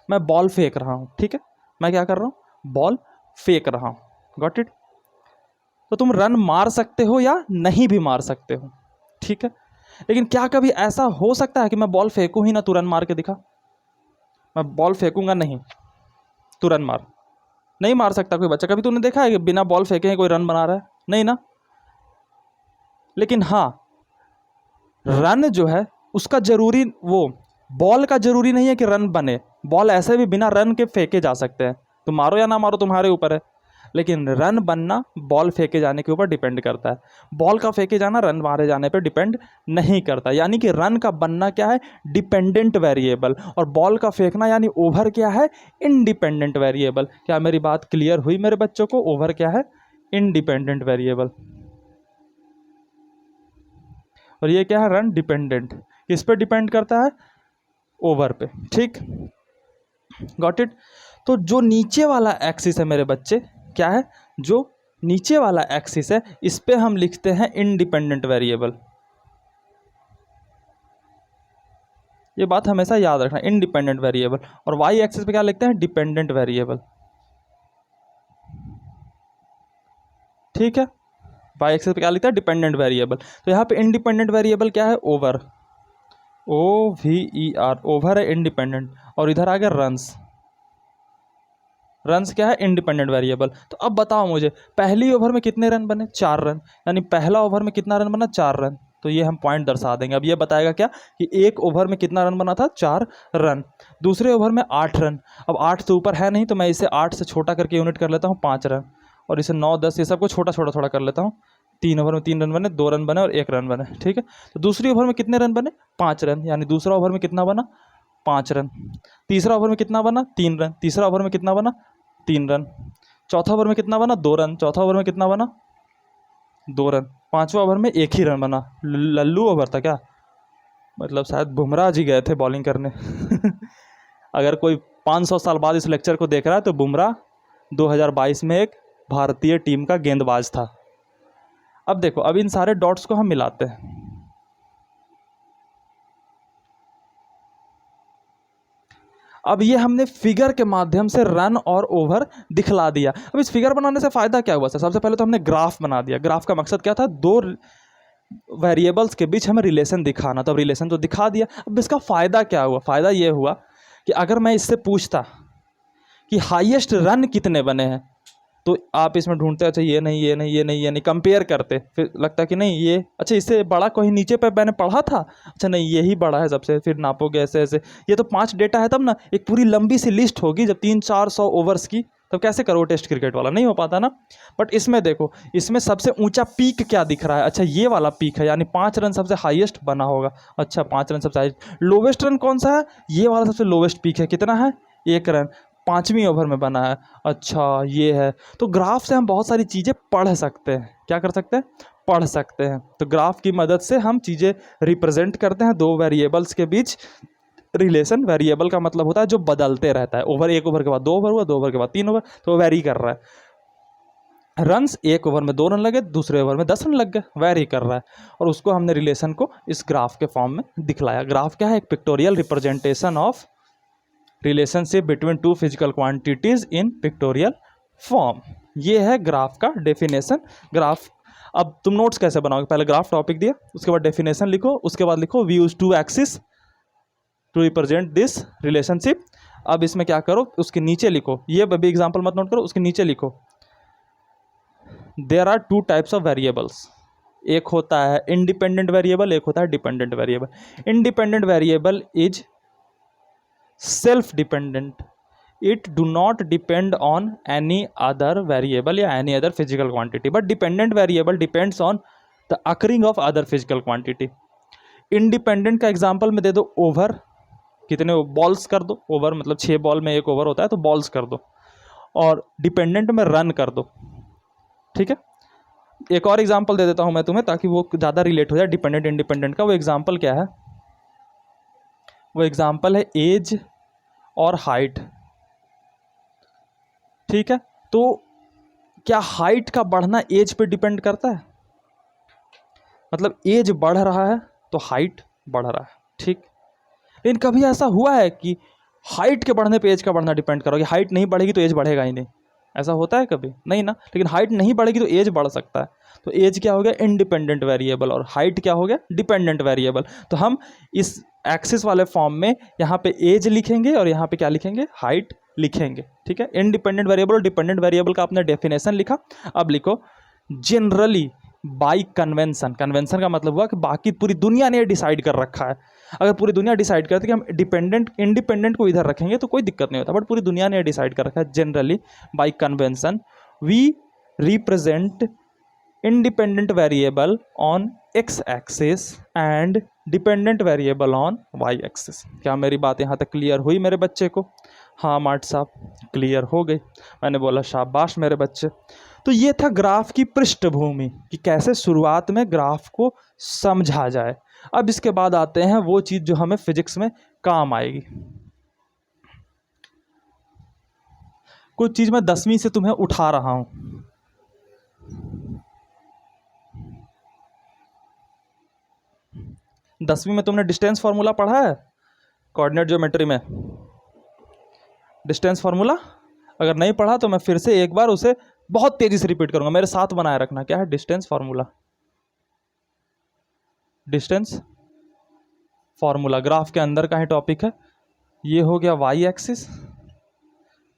मैं बॉल फेंक रहा हूँ, ठीक है, मैं क्या कर रहा हूँ? बॉल फेंक रहा हूँ, गॉट इट? तो तुम रन मार सकते हो या नहीं भी मार सकते हो, ठीक है। लेकिन क्या कभी ऐसा हो सकता है कि मैं बॉल फेंकूँ ही ना, तू रन मार के दिखा? मैं बॉल फेंकूंगा नहीं, तू रन मार, नहीं मार सकता कोई बच्चा। कभी तूने देखा है कि बिना बॉल फेंके कोई रन बना रहा है? नहीं ना। लेकिन हाँ, रन जो है उसका जरूरी, वो बॉल का जरूरी नहीं है कि रन बने। बॉल ऐसे भी बिना रन के फेंके जा सकते हैं, तो मारो या ना मारो तुम्हारे ऊपर है। लेकिन रन बनना बॉल फेंके जाने के ऊपर डिपेंड करता है। बॉल का फेंके जाना रन मारे जाने पर डिपेंड नहीं करता। यानी कि रन का बनना क्या है? डिपेंडेंट वेरिएबल, और बॉल का फेंकना यानी ओवर क्या है? Independent variable. क्या मेरी बात क्लियर हुई मेरे बच्चों को? ओवर क्या है? Independent variable. और ये क्या है? Run dependent. किस पे डिपेंड करता है? ओवर पे, ठीक, गॉट इट। तो जो नीचे वाला एक्सिस है मेरे बच्चे, क्या है? जो नीचे वाला एक्सिस है इस पे हम लिखते हैं इंडिपेंडेंट वेरिएबल। ये बात हमेशा याद रखना, इंडिपेंडेंट वेरिएबल। और वाई एक्सिस पे क्या लिखते हैं? डिपेंडेंट वेरिएबल, ठीक है। वाई एक्सिस पे क्या लिखता है? Dependent variable. तो यहाँ पे इंडिपेंडेंट वेरिएबल क्या है? ओवर, OVER, ओवर है इंडिपेंडेंट। और इधर आ गया रन्स। रन्स क्या है? Independent variable. तो अब बताओ मुझे, पहली ओवर में कितने रन बने? 4 रन। यानी पहला ओवर में कितना रन बना? 4 रन। तो ये हम पॉइंट दर्शा देंगे। अब ये बताएगा क्या कि एक ओवर में कितना रन बना था? 4 रन। दूसरे ओवर में 8 रन। अब 8 से ऊपर है नहीं, तो मैं इसे 8 से छोटा करके यूनिट कर लेता हूँ 5 रन। और इसे 9 10 ये सबको छोटा छोटा थोड़ा कर लेता हूँ। 3 ओवर में 3 रन बने, 2 रन बने और 1 रन बने, ठीक है। तो दूसरी ओवर में कितने रन बने? 5 रन। यानी दूसरा ओवर में कितना बना? 5 रन। तीसरा ओवर में कितना बना? 3 रन। तीसरा ओवर में कितना बना? 3 रन। चौथा ओवर में कितना बना? 2 रन। चौथा ओवर में कितना बना? 2 रन। पांचवा ओवर में 1 ही रन बना। लल्लू ओवर था क्या? मतलब शायद बुमराह जी गए थे बॉलिंग करने। अगर कोई 500 साल बाद इस लेक्चर को देख रहा है तो बुमराह 2022 में एक भारतीय टीम का गेंदबाज था। अब देखो, अब इन सारे डॉट्स को हम मिलाते हैं। अब ये हमने फिगर के माध्यम से रन और ओवर दिखला दिया। अब इस फिगर बनाने से फ़ायदा क्या हुआ सर? सबसे पहले तो हमने ग्राफ बना दिया। ग्राफ का मकसद क्या था? 2 वेरिएबल्स के बीच हमें रिलेशन दिखाना, तो अब रिलेशन तो दिखा दिया। अब इसका फ़ायदा क्या हुआ? फ़ायदा ये हुआ कि अगर मैं इससे पूछता कि हाईएस्ट रन कितने बने हैं, तो आप इसमें ढूंढते, अच्छा ये नहीं, ये नहीं, ये नहीं, ये नहीं, कंपेयर करते, फिर लगता कि नहीं ये, अच्छा इससे बड़ा कोई नीचे पे मैंने पढ़ा था, अच्छा नहीं यही बड़ा है सबसे, फिर नापोगे ऐसे ऐसे। ये तो 5 डेटा है तब ना, एक पूरी लंबी सी लिस्ट होगी जब 300-400 ओवर्स की, तब कैसे करो टेस्ट क्रिकेट वाला? नहीं हो पाता ना। बट इसमें देखो, इसमें सबसे ऊंचा पीक क्या दिख रहा है? अच्छा ये वाला पीक है, यानी 5 रन सबसे हाईएस्ट बना होगा। अच्छा 5 रन सबसे हाईएस्ट। लोवेस्ट रन कौन सा है? ये वाला सबसे लोवेस्ट पीक है। कितना है? 1 रन, 5वीं ओवर में बना है। अच्छा ये है। तो ग्राफ से हम बहुत सारी चीज़ें पढ़ सकते हैं। क्या कर सकते हैं? पढ़ सकते हैं। तो ग्राफ की मदद से हम चीज़ें रिप्रेजेंट करते हैं। 2 वेरिएबल्स के बीच रिलेशन। वेरिएबल का मतलब होता है जो बदलते रहता है। ओवर, 1 ओवर के बाद 2 ओवर हुआ, 2 ओवर के बाद 3 ओवर, तो वेरी कर रहा है। रन्स, 1 ओवर में 2 रन लगे, दूसरे ओवर में 10 रन लग गए, वेरी कर रहा है। और उसको हमने रिलेशन को इस ग्राफ के फॉर्म में दिखलाया। ग्राफ क्या है? एक pictorial representation of relationship between 2 physical quantities in pictorial form. ये है ग्राफ का डेफिनेशन। ग्राफ, अब तुम नोट्स कैसे बनाओगे? पहले ग्राफ टॉपिक दिया, उसके बाद डेफिनेशन लिखो, उसके बाद लिखो we use 2 axis to represent this relationship. अब इसमें क्या करो, उसके नीचे लिखो, ये भी एग्जाम्पल मत नोट करो, उसके नीचे लिखो there are two types of variables. एक होता है इंडिपेंडेंट वेरिएबल, एक होता है dependent variable. Independent variable is self dependent, it do not depend on any other variable या any other physical quantity, but dependent variable depends on the occurring of other physical quantity. Independent का example में दे दो, over, कितने balls कर दो, over मतलब 6 ball में एक ओवर होता है तो बॉल्स कर दो, और डिपेंडेंट में रन कर दो। ठीक है, एक और एग्जांपल दे देता हूं मैं तुम्हें ताकि वो ज़्यादा रिलेट हो जाए डिपेंडेंट इंडिपेंडेंट का। वो एग्जांपल क्या है, वो एग्जांपल है एज और हाइट। ठीक है, तो क्या हाइट का बढ़ना एज पे डिपेंड करता है? मतलब एज बढ़ रहा है तो हाइट बढ़ रहा है, ठीक। लेकिन कभी ऐसा हुआ है कि हाइट के बढ़ने पे एज का बढ़ना डिपेंड करोगे, हाइट नहीं बढ़ेगी तो एज बढ़ेगा ही नहीं, ऐसा होता है कभी? नहीं ना। लेकिन हाइट नहीं बढ़ेगी तो एज बढ़ सकता है। तो एज क्या हो गया, इंडिपेंडेंट वेरिएबल, और हाइट क्या हो गया, डिपेंडेंट वेरिएबल। तो हम इस एक्सिस वाले फॉर्म में यहाँ पे एज लिखेंगे और यहाँ पे क्या लिखेंगे, हाइट लिखेंगे। ठीक है, इंडिपेंडेंट वेरिएबल और डिपेंडेंट वेरिएबल का आपने डेफिनेशन लिखा। अब लिखो जनरली बाई कन्वेंशन। कन्वेंशन का मतलब हुआ कि बाकी पूरी दुनिया ने डिसाइड कर रखा है। अगर पूरी दुनिया डिसाइड करती है कि हम डिपेंडेंट इंडिपेंडेंट को इधर रखेंगे तो कोई दिक्कत नहीं होता, बट पूरी दुनिया ने डिसाइड कर रखा है। Generally by convention we represent independent variable on x axis and dependent variable on y axis. क्या मेरी बात यहाँ तक क्लियर हुई मेरे बच्चे को? हाँ मार्ट साहब, क्लियर हो गई। मैंने बोला शाबाश मेरे बच्चे। तो ये था ग्राफ की पृष्ठभूमि कि कैसे शुरुआत में ग्राफ को समझा जाए। अब इसके बाद आते हैं वो चीज़ जो हमें फिजिक्स में काम आएगी। कुछ चीज़ मैं 10वीं से तुम्हें उठा रहा हूं। दसवीं में तुमने डिस्टेंस फार्मूला पढ़ा है, कोऑर्डिनेट ज्योमेट्री में डिस्टेंस फार्मूला? अगर नहीं पढ़ा तो मैं फिर से एक बार उसे बहुत तेजी से रिपीट करूंगा, मेरे साथ बनाए रखना। क्या है distance formula? Distance formula graph के अंदर का ही टॉपिक है। ये हो गया वाई एक्सिस,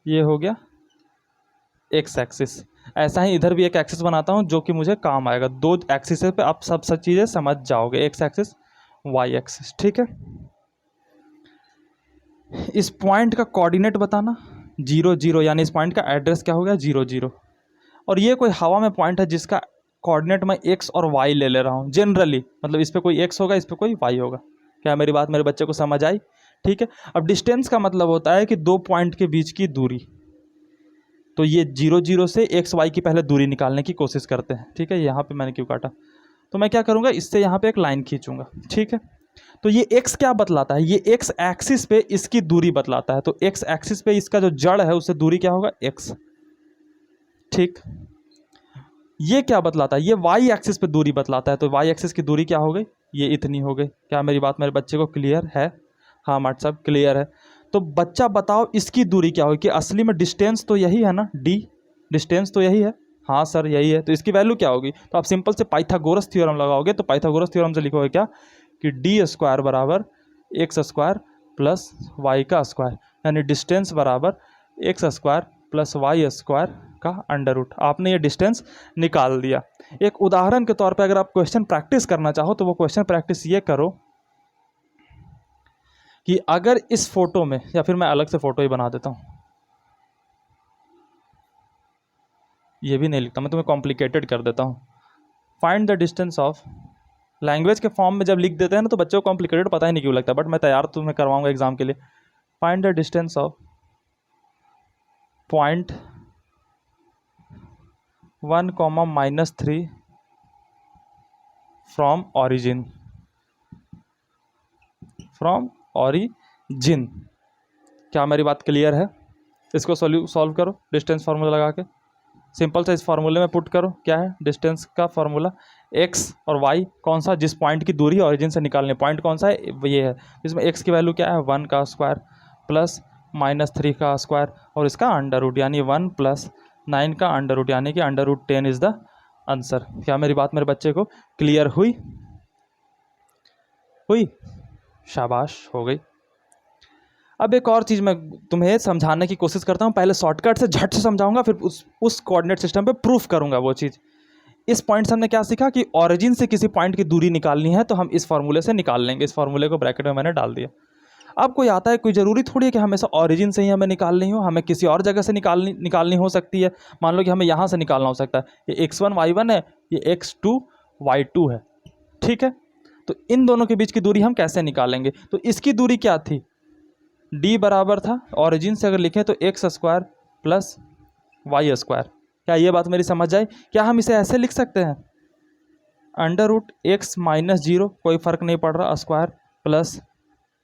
ये हो गया एक्स एक्सिस। ऐसा ही इधर भी एक एक्सिस बनाता हूं जो कि मुझे काम आएगा। दो एक्सिस पे आप सब चीज़ें समझ जाओगे, एक्स एक्सिस वाई एक्सिस। ठीक है, इस पॉइंट का कोऑर्डिनेट बताना 0 0, यानी इस पॉइंट का एड्रेस क्या हो गया 0 0। और ये कोई हवा में पॉइंट है जिसका कोऑर्डिनेट मैं एक्स और वाई ले रहा हूँ जनरली, मतलब इस पर कोई एक्स होगा, इस पर कोई वाई होगा। क्या मेरी बात मेरे बच्चे को समझ आई? ठीक है, अब डिस्टेंस का मतलब होता है कि दो पॉइंट के बीच की दूरी। तो ये 0 0 से एक्स वाई की पहले दूरी निकालने की कोशिश करते हैं। ठीक है, यहाँ पे मैंने क्यों काटा, तो मैं क्या करूँगा, इससे यहाँ पे एक लाइन खींचूंगा। ठीक है, तो ये x क्या बतलाता है, ये x एक्सिस पे इसकी दूरी बतलाता है। तो x एक्सिस पे इसका जो जड़ है उससे दूरी क्या होगा, x। ठीक, ये क्या बतलाता है, ये y एक्सिस पे दूरी बतलाता है। तो y एक्सिस की दूरी क्या हो गई, ये इतनी हो गई। क्या मेरी बात मेरे बच्चे को क्लियर है? हाँ मार्ट साहब क्लियर है। तो बच्चा बताओ इसकी दूरी क्या होगी, कि असली में डिस्टेंस तो यही है ना, d डिस्टेंस तो यही है। हाँ सर यही है, तो इसकी वैल्यू क्या होगी? तो आप सिंपल से पाइथागोरस थ्योरम लगाओगे। तो पाइथागोरस थ्योरम से लिखोगे क्या, कि डी स्क्वायर बराबर एक्स स्क्वायर प्लस वाई का स्क्वायर, यानी डिस्टेंस बराबर x square plus y square का अंडर रूट। आपने ये डिस्टेंस निकाल दिया। एक उदाहरण के तौर पे अगर आप क्वेश्चन प्रैक्टिस करना चाहो तो वो क्वेश्चन प्रैक्टिस ये करो कि अगर इस फोटो में, या फिर मैं अलग से फोटो ही बना देता हूँ, ये भी नहीं लिखता मैं, तुम्हें कॉम्प्लिकेटेड कर देता हूँ। Find the distance of, language के फॉर्म में जब लिख देते हैं ना तो बच्चों को कॉम्प्लिकेटेड पता ही नहीं क्यों लगता, बट मैं तैयार तुम्हें करवाऊंगा एग्जाम के लिए। Find the distance of point 1, -3 from origin, from origin. क्या मेरी बात क्लियर है? इसको सॉल्व करो डिस्टेंस फार्मूला लगा के। सिंपल से इस फार्मूले में पुट करो, क्या है डिस्टेंस का फार्मूला, एक्स और वाई कौन सा, जिस पॉइंट की दूरी ऑरिजिन से निकालने, पॉइंट कौन सा है, ये है। इसमें एक्स की वैल्यू क्या है, 1 का स्क्वायर प्लस -3 का स्क्वायर और इसका अंडर रूट, यानी 1 + 9 का अंडर रूट, यानी कि under root 10 is the answer. क्या मेरी बात मेरे बच्चे को क्लियर हुई? हुई, शाबाश हो गई। अब एक और चीज़ मैं तुम्हें समझाने की कोशिश करता हूँ, पहले शॉर्टकट से झट से समझाऊंगा, फिर उस कोऑर्डिनेट सिस्टम पे प्रूफ करूंगा वो चीज़। इस पॉइंट से हमने क्या सीखा कि ऑरिजिन से किसी पॉइंट की दूरी निकालनी है तो हम इस फॉर्मूले से निकाल लेंगे। इस फॉर्मूले को ब्रैकेट में मैंने डाल दिया। अब कोई आता है, कोई ज़रूरी थोड़ी है कि हमेशा ऑरिजिन से ही हमें निकालनी हो, हमें किसी और जगह से निकालनी हो सकती है। मान लो कि हमें यहाँ से निकालना हो सकता है, ये x1 y1 है, ये x2 y2 है, ठीक है। तो इन दोनों के बीच की दूरी हम कैसे निकालेंगे? तो इसकी दूरी क्या थी? d बराबर था, ऑरिजिन से अगर लिखें तो x square plus y square. क्या ये बात मेरी समझ आई? क्या हम इसे ऐसे लिख सकते हैं, under root x minus zero, कोई फ़र्क नहीं पड़ रहा, square plus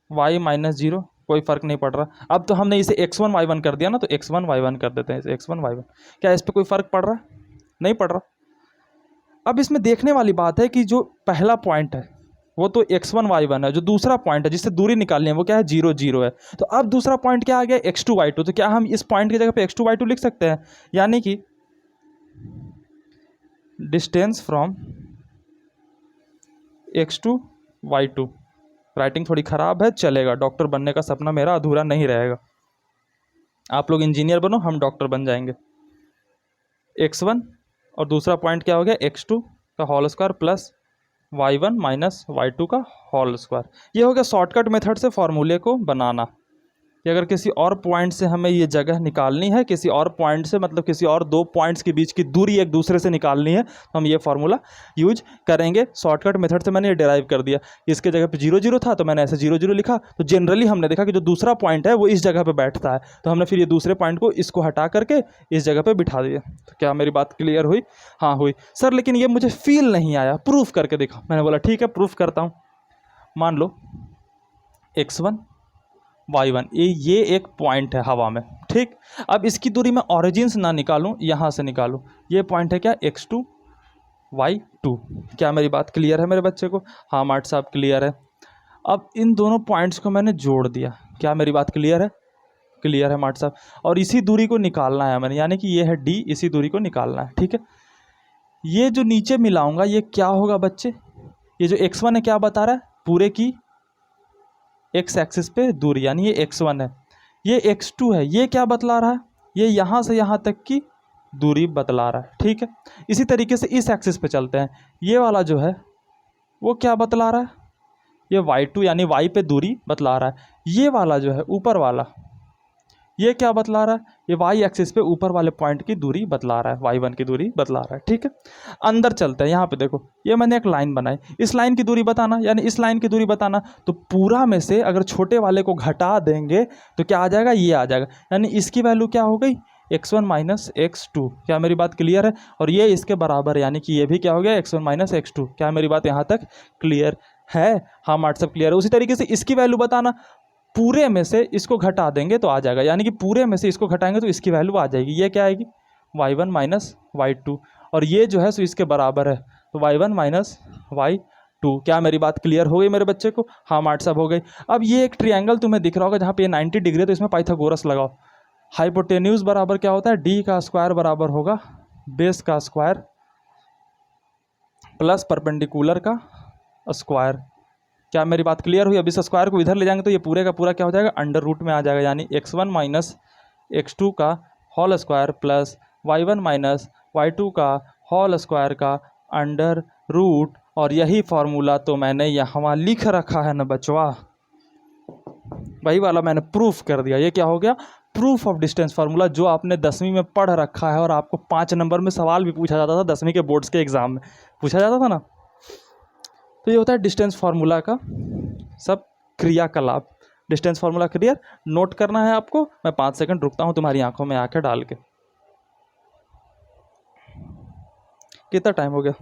y minus zero, कोई फ़र्क नहीं पड़ रहा। अब तो हमने इसे x1 y1 कर दिया ना, तो x1 y1 कर देते हैं इसे x1 y1। क्या इस पर कोई फ़र्क पड़ रहा है? नहीं पड़ रहा। अब इसमें देखने वाली बात है कि जो पहला पॉइंट है वो तो x1 y1 है, जो दूसरा पॉइंट है जिससे दूरी निकालनी है वो क्या है, 0 0 है। तो अब दूसरा पॉइंट क्या आ गया, x2 y2। तो क्या हम इस पॉइंट की जगह पे x2 y2 लिख सकते हैं? यानी कि distance from x2 y2। Writing थोड़ी ख़राब है, चलेगा, डॉक्टर बनने का सपना मेरा अधूरा नहीं रहेगा। आप लोग इंजीनियर बनो, हम डॉक्टर बन जाएंगे। x1 और दूसरा पॉइंट क्या हो गया, x2 का whole square plus y1 minus y2 का होल स्क्वायर। ये हो गया शॉर्टकट मेथड से फॉर्मूले को बनाना कि अगर किसी और पॉइंट से हमें ये जगह निकालनी है, किसी और पॉइंट से मतलब किसी और दो पॉइंट्स के बीच की दूरी एक दूसरे से निकालनी है, तो हम ये फार्मूला यूज करेंगे। शॉर्टकट मेथड से मैंने ये डिराइव कर दिया। इसके जगह पे 0 0 था तो मैंने ऐसे 0 0 लिखा। तो जनरली हमने देखा कि जो दूसरा पॉइंट है वो इस जगह पर बैठता है, तो हमने फिर ये दूसरे पॉइंट को इसको हटा करके इस जगह पर बिठा दिया। तो क्या मेरी बात क्लियर हुई? हाँ हुई सर, लेकिन ये मुझे फील नहीं आया, प्रूफ करके दिखा। मैंने बोला ठीक है प्रूफ करता हूँ। मान लो x1 y1 ये एक पॉइंट है हवा में, ठीक। अब इसकी दूरी मैं ऑरिजिन से ना निकालूं, यहाँ से निकालूं। ये पॉइंट है क्या, x2 y2। क्या मेरी बात क्लियर है मेरे बच्चे को? हाँ मार्ट साहब क्लियर है। अब इन दोनों पॉइंट्स को मैंने जोड़ दिया। क्या मेरी बात क्लियर है? क्लियर है मार्ट साहब। और इसी दूरी को निकालना है मैंने, यानी कि ये है d, इसी दूरी को निकालना है, ठीक है। ये जो नीचे मिलाऊंगा ये क्या होगा बच्चे, ये जो x1 है क्या बता रहा है, पूरे की एक्स एक्सिस पे दूरी, यानी ये x1 है, ये x2 है, ये क्या बतला रहा है, ये यहाँ से यहाँ तक की दूरी बतला रहा है, ठीक है। इसी तरीके से इस एक्सिस पे चलते हैं, ये वाला जो है वो क्या बतला रहा है, ये y2 यानी y पे दूरी बतला रहा है। ये वाला जो है ऊपर वाला, ये क्या बतला रहा है, ये y एक्सिस पे ऊपर वाले पॉइंट की दूरी बतला रहा है, y1 की दूरी बतला रहा है, ठीक है। अंदर चलते हैं, यहाँ पे देखो ये मैंने एक लाइन बनाई, इस लाइन की दूरी बताना, यानी इस लाइन की दूरी बताना। तो पूरा में से अगर छोटे वाले को घटा देंगे तो क्या आ जाएगा, ये आ जाएगा, यानी इसकी वैल्यू क्या हो गई, x1 माइनस x2। क्या मेरी बात क्लियर है? और ये इसके बराबर है, यानी कि ये भी क्या हो गया, x1 माइनस x2। क्या मेरी बात यहाँ तक क्लियर है? हाँ व्हाट्सअप क्लियर है। उसी तरीके से इसकी वैल्यू बताना, पूरे में से इसको घटा देंगे तो आ जाएगा, यानी कि पूरे में से इसको घटाएंगे तो इसकी वैल्यू आ जाएगी। ये क्या आएगी, y1 माइनस y2, और ये जो है सो इसके बराबर है, तो y1 माइनस y2। क्या मेरी बात क्लियर हो गई मेरे बच्चे को? हाँ मार्ट साहब हो गई। अब ये एक ट्रिएंगल तुम्हें दिख रहा होगा जहाँ पे 90 डिग्री है, तो इसमें पाइथागोरस लगाओ। हाइपोटेन्यूज बराबर क्या होता है, d का स्क्वायर बराबर होगा बेस का स्क्वायर प्लस परपेंडिकुलर का स्क्वायर। क्या मेरी बात क्लियर हुई? अब इस स्क्वायर को इधर ले जाएंगे तो ये पूरे का पूरा क्या हो जाएगा, अंडर रूट में आ जाएगा, यानी x1 माइनस x2 का whole square plus y1 minus y2 का होल स्क्वायर का अंडर रूट। और यही फार्मूला तो मैंने यहाँ लिख रखा है ना बचवा, वही वाला मैंने प्रूफ कर दिया। ये क्या हो गया, प्रूफ ऑफ डिस्टेंस फार्मूला, जो आपने 10वीं में पढ़ रखा है और आपको 5 नंबर में सवाल भी पूछा जाता था 10वीं के बोर्ड्स के एग्ज़ाम में पूछा जाता था ना। तो ये होता है डिस्टेंस फार्मूला का सब क्रियाकलाप। डिस्टेंस फार्मूला क्लियर, नोट करना है आपको। मैं 5 सेकंड रुकता हूँ तुम्हारी आंखों में आंखें डाल के। कितना टाइम हो गया?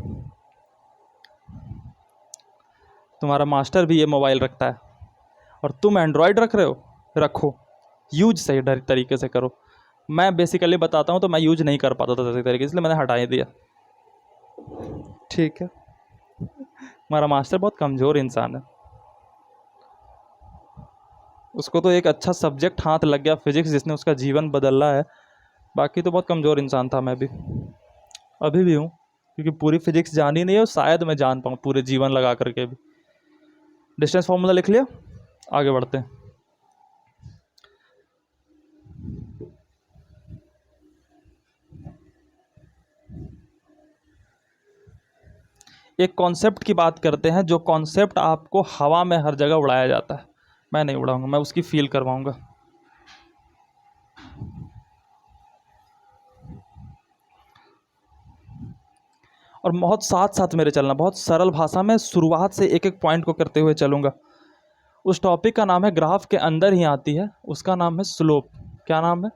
तुम्हारा मास्टर भी ये मोबाइल रखता है और तुम एंड्रॉयड रख रहे हो, रखो, यूज सही तरीके से करो। मैं बेसिकली बताता हूँ तो मैं यूज नहीं कर पाता था सही तरीके से, इसलिए मैंने हटा ही दिया, ठीक है। हमारा मास्टर बहुत कमज़ोर इंसान है, उसको तो एक अच्छा सब्जेक्ट हाथ लग गया फिजिक्स, जिसने उसका जीवन बदला है। बाकी तो बहुत कमज़ोर इंसान था मैं भी, अभी भी हूँ, क्योंकि पूरी फिजिक्स जानी नहीं है और शायद मैं जान पाऊँ पूरे जीवन लगा करके भी। डिस्टेंस फार्मूला लिख लिया, आगे बढ़ते हैं। एक कॉन्सेप्ट की बात करते हैं, जो कॉन्सेप्ट आपको हवा में हर जगह उड़ाया जाता है। मैं नहीं उड़ाऊंगा, मैं उसकी फील करवाऊंगा। और बहुत साथ साथ मेरे चलना, बहुत सरल भाषा में शुरुआत से एक एक पॉइंट को करते हुए चलूंगा। उस टॉपिक का नाम है, ग्राफ के अंदर ही आती है, उसका नाम है स्लोप। क्या नाम है?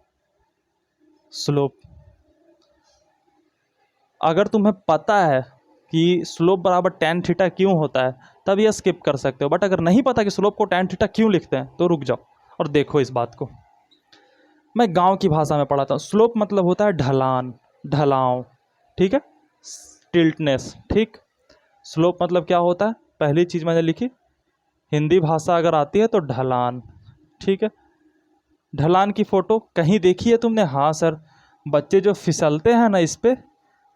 स्लोप। अगर तुम्हें पता है कि स्लोप बराबर tan थीटा क्यों होता है, तब यह स्किप कर सकते हो। बट अगर नहीं पता कि स्लोप को tan थीटा क्यों लिखते हैं, तो रुक जाओ और देखो इस बात को। मैं गांव की भाषा में पढ़ाता हूँ। स्लोप मतलब होता है ढलान, ढलाव, ठीक है, टिल्टनेस, ठीक। स्लोप मतलब क्या होता है? पहली चीज़ मैंने लिखी, हिंदी भाषा अगर आती है तो ढलान, ठीक है। ढलान की फ़ोटो कहीं देखी है तुमने? हाँ सर, बच्चे जो फिसलते हैं ना इस पे,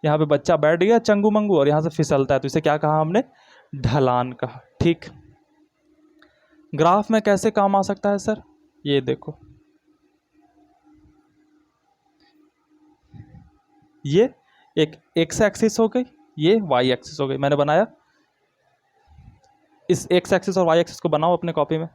यहाँ पे बच्चा बैठ गया चंगू मंगू और यहाँ से फिसलता है, तो इसे क्या कहा हमने? ढलान कहा, ठीक। ग्राफ में कैसे काम आ सकता है सर? ये देखो, ये एक एक्स एक्सिस हो गई, ये वाई एक्सिस हो गई। मैंने बनाया, इस एक्स एक्सिस और वाई एक्सिस को बनाओ अपने कॉपी में।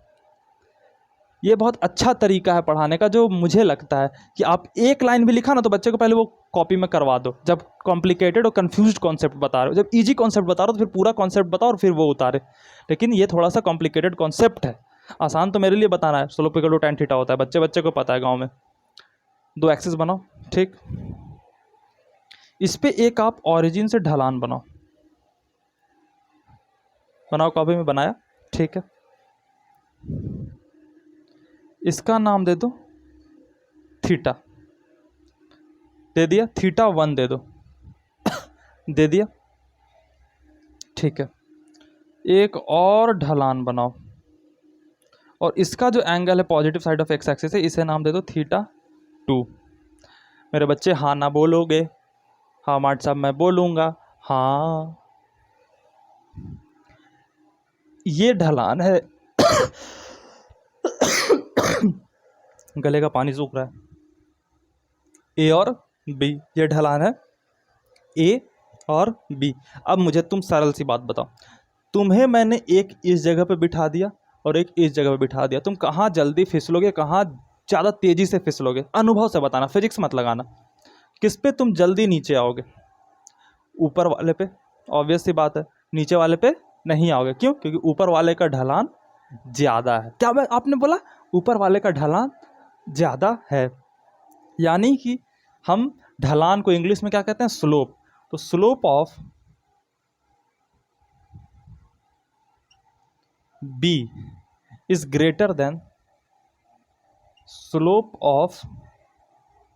ये बहुत अच्छा तरीका है पढ़ाने का, जो मुझे लगता है कि आप एक लाइन भी लिखा ना तो बच्चे को पहले वो कॉपी में करवा दो। जब कॉम्प्लिकेटेड और कंफ्यूज्ड कॉन्सेप्ट बता रहे हो, जब इजी कॉन्सेप्ट बता रहे हो तो फिर पूरा कॉन्सेप्ट बताओ और फिर वो उतारे। लेकिन ये थोड़ा सा कॉम्प्लिकेटेड कॉन्सेप्ट है, आसान तो मेरे लिए बताना है। Slope equal to tan theta होता है, बच्चे बच्चे को पता है गाँव में। दो एक्सिस बनाओ, ठीक। इस पर एक आप ऑरिजिन से ढलान बनाओ, बनाओ कॉपी में, बनाया, ठीक है। इसका नाम दे दो थीटा, दे दिया। थीटा 1 दे दो, दे दिया, ठीक है। एक और ढलान बनाओ और इसका जो एंगल है positive side of x axis है, इसे नाम दे दो थीटा 2। मेरे बच्चे हाँ ना बोलोगे? हाँ मार्ट साहब मैं बोलूँगा, हाँ। ये ढलान है गले का पानी सूख रहा है। ए और बी, ये ढलान है ए और बी। अब मुझे तुम सरल सी बात बताओ, तुम्हें मैंने एक इस जगह पे बिठा दिया और एक इस जगह पे बिठा दिया, तुम कहाँ जल्दी फिसलोगे, कहाँ ज़्यादा तेज़ी से फिसलोगे? अनुभव से बताना, फिजिक्स मत लगाना। किस पे तुम जल्दी नीचे आओगे? ऊपर वाले पे, ऑब्वियस सी बात है। नीचे वाले पे नहीं आओगे, क्यों? क्योंकि ऊपर वाले का ढलान ज़्यादा है। क्या आपने बोला? ऊपर वाले का ढलान ज़्यादा है। यानी कि हम ढलान को इंग्लिश में क्या कहते हैं? स्लोप। तो slope of B is greater than slope of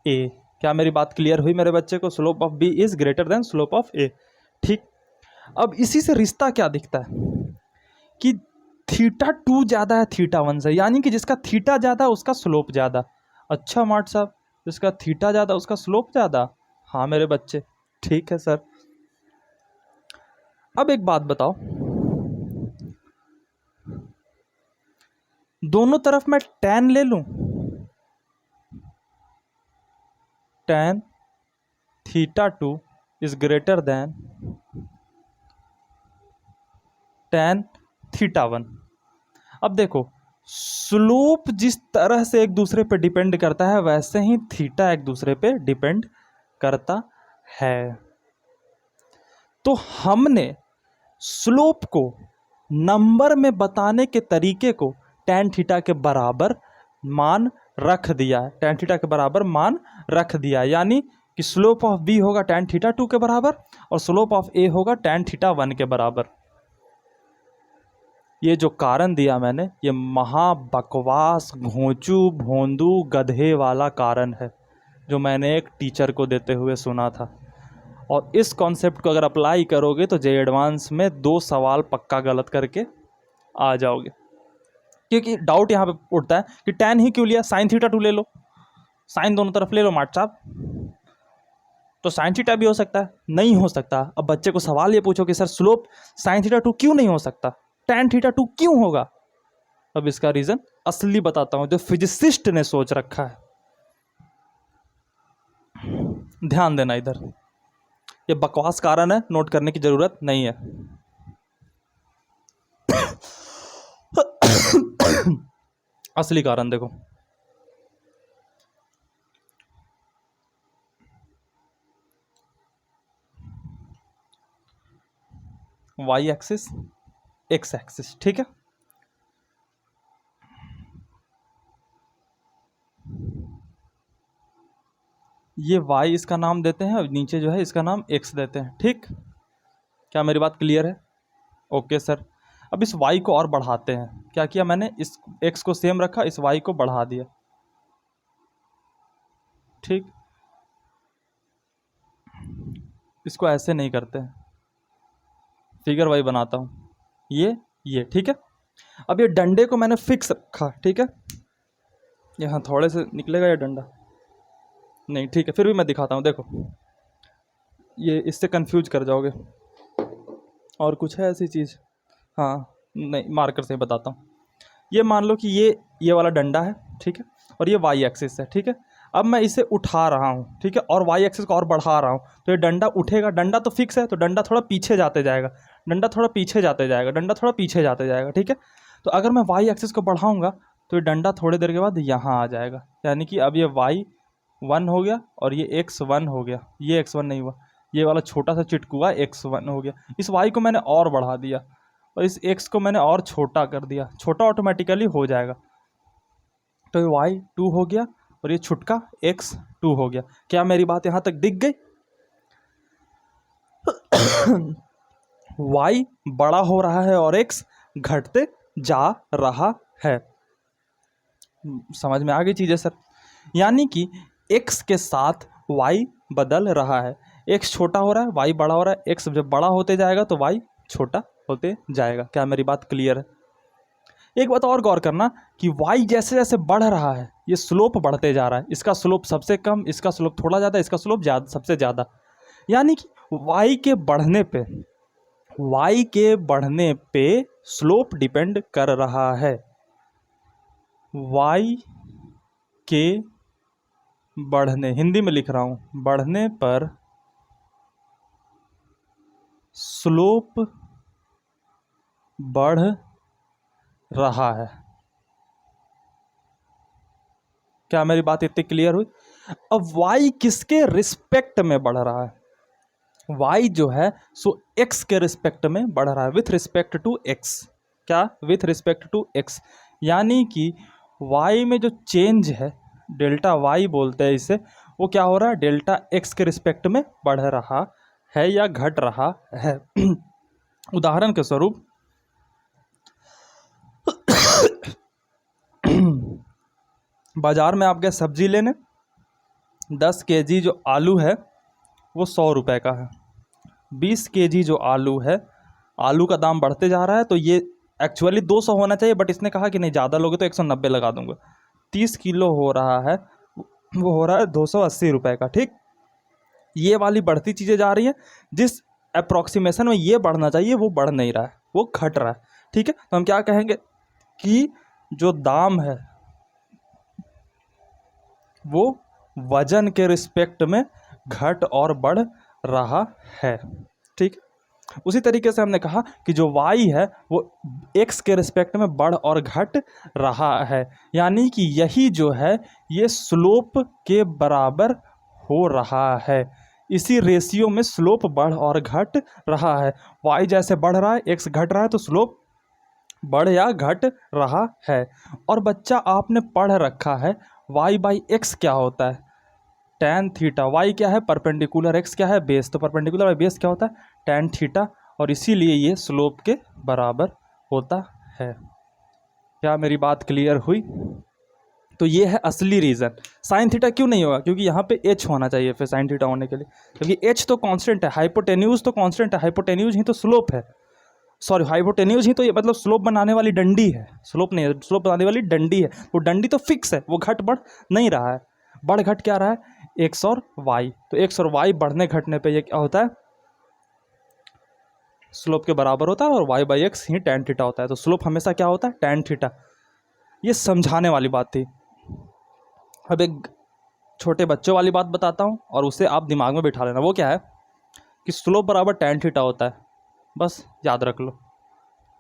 A। क्या मेरी बात क्लियर हुई मेरे बच्चे को? Slope of B is greater than slope of A, ठीक। अब इसी से रिश्ता क्या दिखता है कि थीटा 2 ज़्यादा है थीटा 1 से, यानी कि जिसका थीटा ज़्यादा उसका स्लोप ज़्यादा। अच्छा मार्ट साहब, जिसका थीटा ज़्यादा उसका स्लोप ज़्यादा? हाँ मेरे बच्चे, ठीक है सर। अब एक बात बताओ, दोनों तरफ मैं tan ले लूं, tan theta 2 is greater than tan theta 1। अब देखो, स्लोप जिस तरह से एक दूसरे पे डिपेंड करता है, वैसे ही थीटा एक दूसरे पे डिपेंड करता है। तो हमने स्लोप को नंबर में बताने के तरीके को tan थीटा के बराबर मान रख दिया है, tan थीटा के बराबर मान रख दिया है। यानी कि स्लोप ऑफ B होगा tan थीटा 2 के बराबर और स्लोप ऑफ A होगा tan थीटा 1 के बराबर। ये जो कारण दिया मैंने, ये महा बकवास, घोंचू, भोंदू, गधे वाला कारण है, जो मैंने एक टीचर को देते हुए सुना था। और इस कॉन्सेप्ट को अगर अप्लाई करोगे तो जे एडवांस में 2 सवाल पक्का गलत करके आ जाओगे। क्योंकि डाउट यहाँ पे उठता है कि tan ही क्यों लिया, साइन थीटा 2 ले लो, साइन दोनों तरफ ले लो मार्ट साहब, तो साइन थीटा भी हो सकता है। नहीं हो सकता। अब बच्चे को सवाल ये पूछो कि सर स्लोप साइन थीटा 2 क्यों नहीं हो सकता, tan थीटा 2 क्यों होगा? अब इसका रीज़न असली बताता हूँ, जो फिजिसिस्ट ने सोच रखा है। ध्यान देना इधर। ये बकवास कारण है, नोट करने की ज़रूरत नहीं है। असली कारण देखो, वाई एक्सिस, एक्स एक्सिस, ठीक है। ये वाई इसका नाम देते हैं और नीचे जो है इसका नाम एक्स देते हैं, ठीक। क्या मेरी बात क्लियर है? Okay sir. अब इस वाई को और बढ़ाते हैं। क्या किया मैंने, इस एक्स को सेम रखा, इस वाई को बढ़ा दिया, ठीक। इसको ऐसे नहीं करते हैं, फिगर वाई बनाता हूँ, ये ठीक है। अब ये डंडे को मैंने फिक्स रखा, ठीक है। यहाँ थोड़े से निकलेगा ये डंडा, नहीं ठीक है, फिर भी मैं दिखाता हूँ, देखो ये इससे कंफ्यूज कर जाओगे। और कुछ है ऐसी चीज़? हाँ नहीं, मार्कर से बताता हूँ। ये मान लो कि ये वाला डंडा है, ठीक है, और ये वाई एक्सिस है, ठीक है। अब मैं इसे उठा रहा हूँ, ठीक है, और वाई एक्सिस को और बढ़ा रहा हूँ, तो ये डंडा उठेगा। डंडा तो फिक्स है, तो डंडा थोड़ा पीछे जाते जाएगा, डंडा थोड़ा पीछे जाते जाएगा, डंडा थोड़ा पीछे जाते जाएगा, ठीक है। तो अगर मैं वाई एक्सिस को बढ़ाऊँगा तो ये डंडा थोड़ी देर के बाद यहाँ आ जाएगा, यानी कि अब ये वाई 1 हो गया और ये एक्स 1 हो गया। ये एक्स 1 नहीं हुआ, ये वाला छोटा सा चिटकुआ एक्स 1 हो गया। इस वाई को मैंने और बढ़ा दिया और इस x को मैंने और छोटा कर दिया, छोटा ऑटोमेटिकली हो जाएगा। तो ये y2 हो गया और ये छुटका x2 हो गया। क्या मेरी बात यहाँ तक दिख गई? y बड़ा हो रहा है और x घटते जा रहा है। समझ में आ गई चीज़ें सर? यानी कि x के साथ y बदल रहा है। x छोटा हो रहा है, y बड़ा हो रहा है। x जब बड़ा होते जाएगा तो y छोटा होते जाएगा। क्या मेरी बात क्लियर है? एक बात और गौर करना कि y जैसे जैसे बढ़ रहा है ये स्लोप बढ़ते जा रहा है। इसका स्लोप सबसे कम, इसका स्लोप थोड़ा ज़्यादा, इसका स्लोप सबसे ज़्यादा। यानी कि y के बढ़ने पे स्लोप डिपेंड कर रहा है। y के बढ़ने, हिंदी में लिख रहा हूँ, बढ़ने पर स्लोप बढ़ रहा है। क्या मेरी बात इतनी क्लियर हुई? अब y किसके रिस्पेक्ट में बढ़ रहा है? y जो है सो x के रिस्पेक्ट में बढ़ रहा है, विथ रिस्पेक्ट टू x। क्या? With respect to x। यानी कि y में जो चेंज है, डेल्टा y बोलते हैं इसे, वो क्या हो रहा है? डेल्टा x के रिस्पेक्ट में बढ़ रहा है या घट रहा है। उदाहरण के स्वरूप बाजार में आप गए सब्जी लेने, 10 केजी जो आलू है वो 100 रुपये का है। 20 केजी जो आलू है, आलू का दाम बढ़ते जा रहा है, तो ये एक्चुअली 200 होना चाहिए, बट इसने कहा कि नहीं ज़्यादा लोगे तो 190 लगा दूंगा। 30 किलो हो रहा है, वो हो रहा है 280 रुपये का, ठीक। ये वाली बढ़ती चीज़ें जा रही हैं, जिस अप्रॉक्सीमेशन में ये बढ़ना चाहिए वो बढ़ नहीं रहा है, वो घट रहा है, ठीक है। तो हम क्या कहेंगे कि जो दाम है वो वजन के रिस्पेक्ट में घट और बढ़ रहा है, ठीक। उसी तरीके से हमने कहा कि जो y है वो x के रिस्पेक्ट में बढ़ और घट रहा है, यानी कि यही जो है ये स्लोप के बराबर हो रहा है। इसी रेशियो में स्लोप बढ़ और घट रहा है। y जैसे बढ़ रहा है, x घट रहा है, तो स्लोप बढ़ या घट रहा है। और बच्चा आपने पढ़ रखा है y/x क्या होता है? tan theta. y क्या है? परपेंडिकुलर। x क्या है? बेस। तो परपेंडिकुलर बाई बेस क्या होता है? tan theta. और इसीलिए ये स्लोप के बराबर होता है। क्या मेरी बात क्लियर हुई? तो ये है असली रीज़न। साइन थीटा क्यों नहीं होगा? क्योंकि यहाँ पे h होना चाहिए फिर साइन थीटा होने के लिए, क्योंकि h तो कांस्टेंट है, हाइपोटेन्यूज तो कांस्टेंट है, हाइपोटेन्यूज ही तो स्लोप है। सॉरी, हाइपोटेन्यूज ही तो ये मतलब स्लोप बनाने वाली डंडी है, स्लोप नहीं है, स्लोप बनाने वाली डंडी है। वो डंडी तो फिक्स है, वो घट बढ़ नहीं रहा है। बढ़ घट क्या रहा है? एक्स और वाई। तो एक्स और वाई बढ़ने घटने पे ये क्या होता है? स्लोप के बराबर होता है, और वाई बाई एक्स ही tan थीटा होता है। तो स्लोप हमेशा क्या होता है? tan theta. ये समझाने वाली बात थी। अब एक छोटे बच्चों वाली बात बताता हूँ और उसे आप दिमाग में बिठा लेना। वो क्या है कि स्लोप बराबर tan थीटा होता है, बस याद रख लो।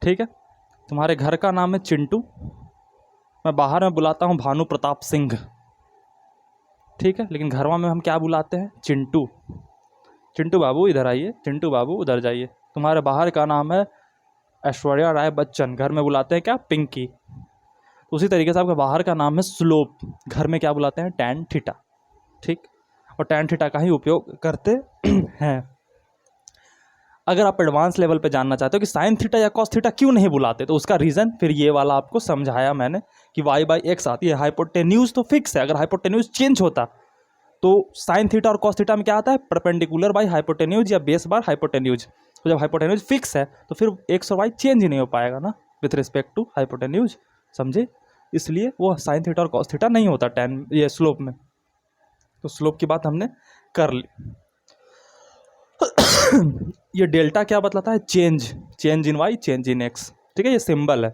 ठीक है, तुम्हारे घर का नाम है चिंटू, मैं बाहर में बुलाता हूँ भानु प्रताप सिंह, ठीक है, लेकिन घरवा में हम क्या बुलाते हैं, चिंटू। चिंटू बाबू इधर आइए, चिंटू बाबू उधर जाइए। तुम्हारे बाहर का नाम है ऐश्वर्या राय बच्चन, घर में बुलाते हैं क्या, पिंकी। तो उसी तरीके से आपका बाहर का नाम है स्लोप, घर में क्या बुलाते हैं, tan थीटा। ठीक, और tan थीटा का ही उपयोग करते हैं। अगर आप एडवांस लेवल पे जानना चाहते हो कि साइन थीटा या कॉस थीटा क्यों नहीं बुलाते, तो उसका रीज़न फिर ये वाला आपको समझाया मैंने कि y/x आती है, हाइपोटेन्यूज तो फिक्स है। अगर हाइपोटेन्यूज चेंज होता तो साइन थीटा और कॉस थीटा में क्या आता है, परपेंडिकुलर बाई हाइपोटेन्यूज या बेस बार हाइपोटेन्यूज। तो जब हाइपोटेन्यूज फिक्स है तो फिर एक्स और वाई चेंज ही नहीं हो पाएगा ना विथ रिस्पेक्ट टू हाइपोटेन्यूज, समझे। इसलिए वो साइन थीटा और कॉस थीटा नहीं होता टैन ये स्लोप में। तो स्लोप की बात हमने कर ली। ये डेल्टा क्या बतलाता है, change in y, change in x. ठीक है, ये सिंबल है।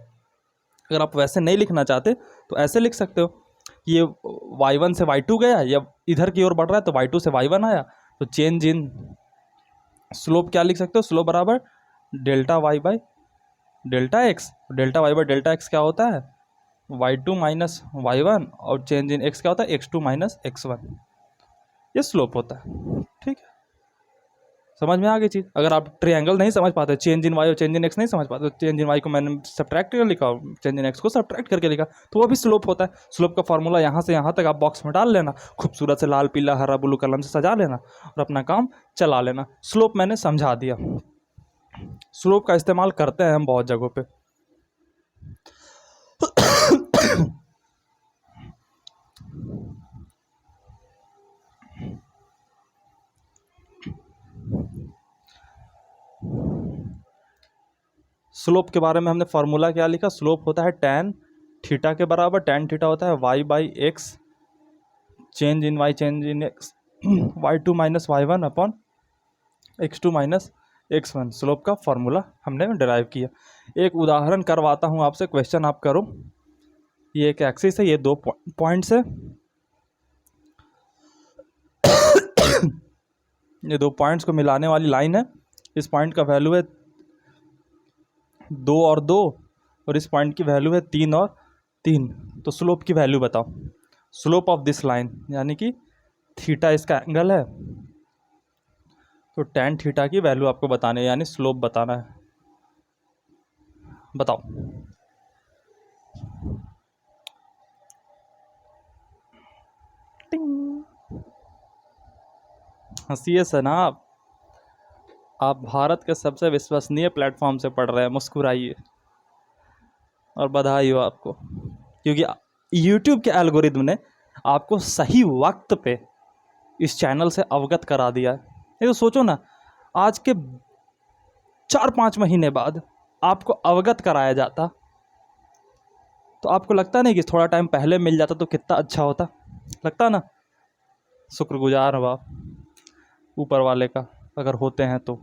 अगर आप वैसे नहीं लिखना चाहते तो ऐसे लिख सकते हो कि ये y1 से y2 गया, या इधर की ओर बढ़ रहा है तो y2 से y1 आया, तो चेंज इन स्लोप क्या लिख सकते हो, स्लोप बराबर delta y by delta x. Delta y by delta x क्या होता है, y2 माइनस y1, और चेंज इन x क्या होता है, x2 माइनस x1। ये स्लोप होता है। ठीक है, समझ में आ गई चीज़। अगर आप ट्रायंगल नहीं समझ पाते, चेंज इन वाई और चेंज इन एक्स नहीं समझ पाते, तो चेंज इन वाई को मैंने सब्ट्रैक्ट कर लिखा, चेंज इन एक्स को सब्ट्रैक्ट करके लिखा, तो वो भी स्लोप होता है। स्लोप का फॉर्मूला यहाँ से यहाँ तक आप बॉक्स में डाल लेना, खूबसूरत से लाल पीला हरा ब्लू कलम से सजा लेना और अपना काम चला लेना। स्लोप मैंने समझा दिया। स्लोप का इस्तेमाल करते हैं हम बहुत जगहों पे। स्लोप के बारे में हमने फार्मूला क्या लिखा, स्लोप होता है tan थीटा के बराबर। tan थीटा होता है y by x, change in y, change in x, y2 minus y1 upon x2 minus x1। Slope का फार्मूला हमने डिराइव किया। एक उदाहरण करवाता हूँ आपसे, क्वेश्चन आप करो। ये एक एक्सिस है, ये दो पॉइंट्स है, ये दो पॉइंट्स को मिलाने वाली लाइन है। इस पॉइंट का वैल्यू है 2 और 2, और इस पॉइंट की वैल्यू है 3 और 3। तो स्लोप की वैल्यू बताओ, स्लोप ऑफ दिस लाइन, यानी कि थीटा इसका एंगल है, तो tan थीटा की वैल्यू आपको बताने है, यानी स्लोप बताना है। बताओ। हंसिए से ना आप भारत के सबसे विश्वसनीय प्लेटफॉर्म से पढ़ रहे हैं, मुस्कुराइए और बधाई हो आपको, क्योंकि YouTube के एल्गोरिदम ने आपको सही वक्त पे इस चैनल से अवगत करा दिया है। ये तो सोचो ना, आज के 4-5 महीने बाद आपको अवगत कराया जाता, तो आपको लगता नहीं कि थोड़ा टाइम पहले मिल जाता तो कितना अच्छा होता, लगता ना। शुक्रगुजार हो आप ऊपर वाले का अगर होते हैं तो।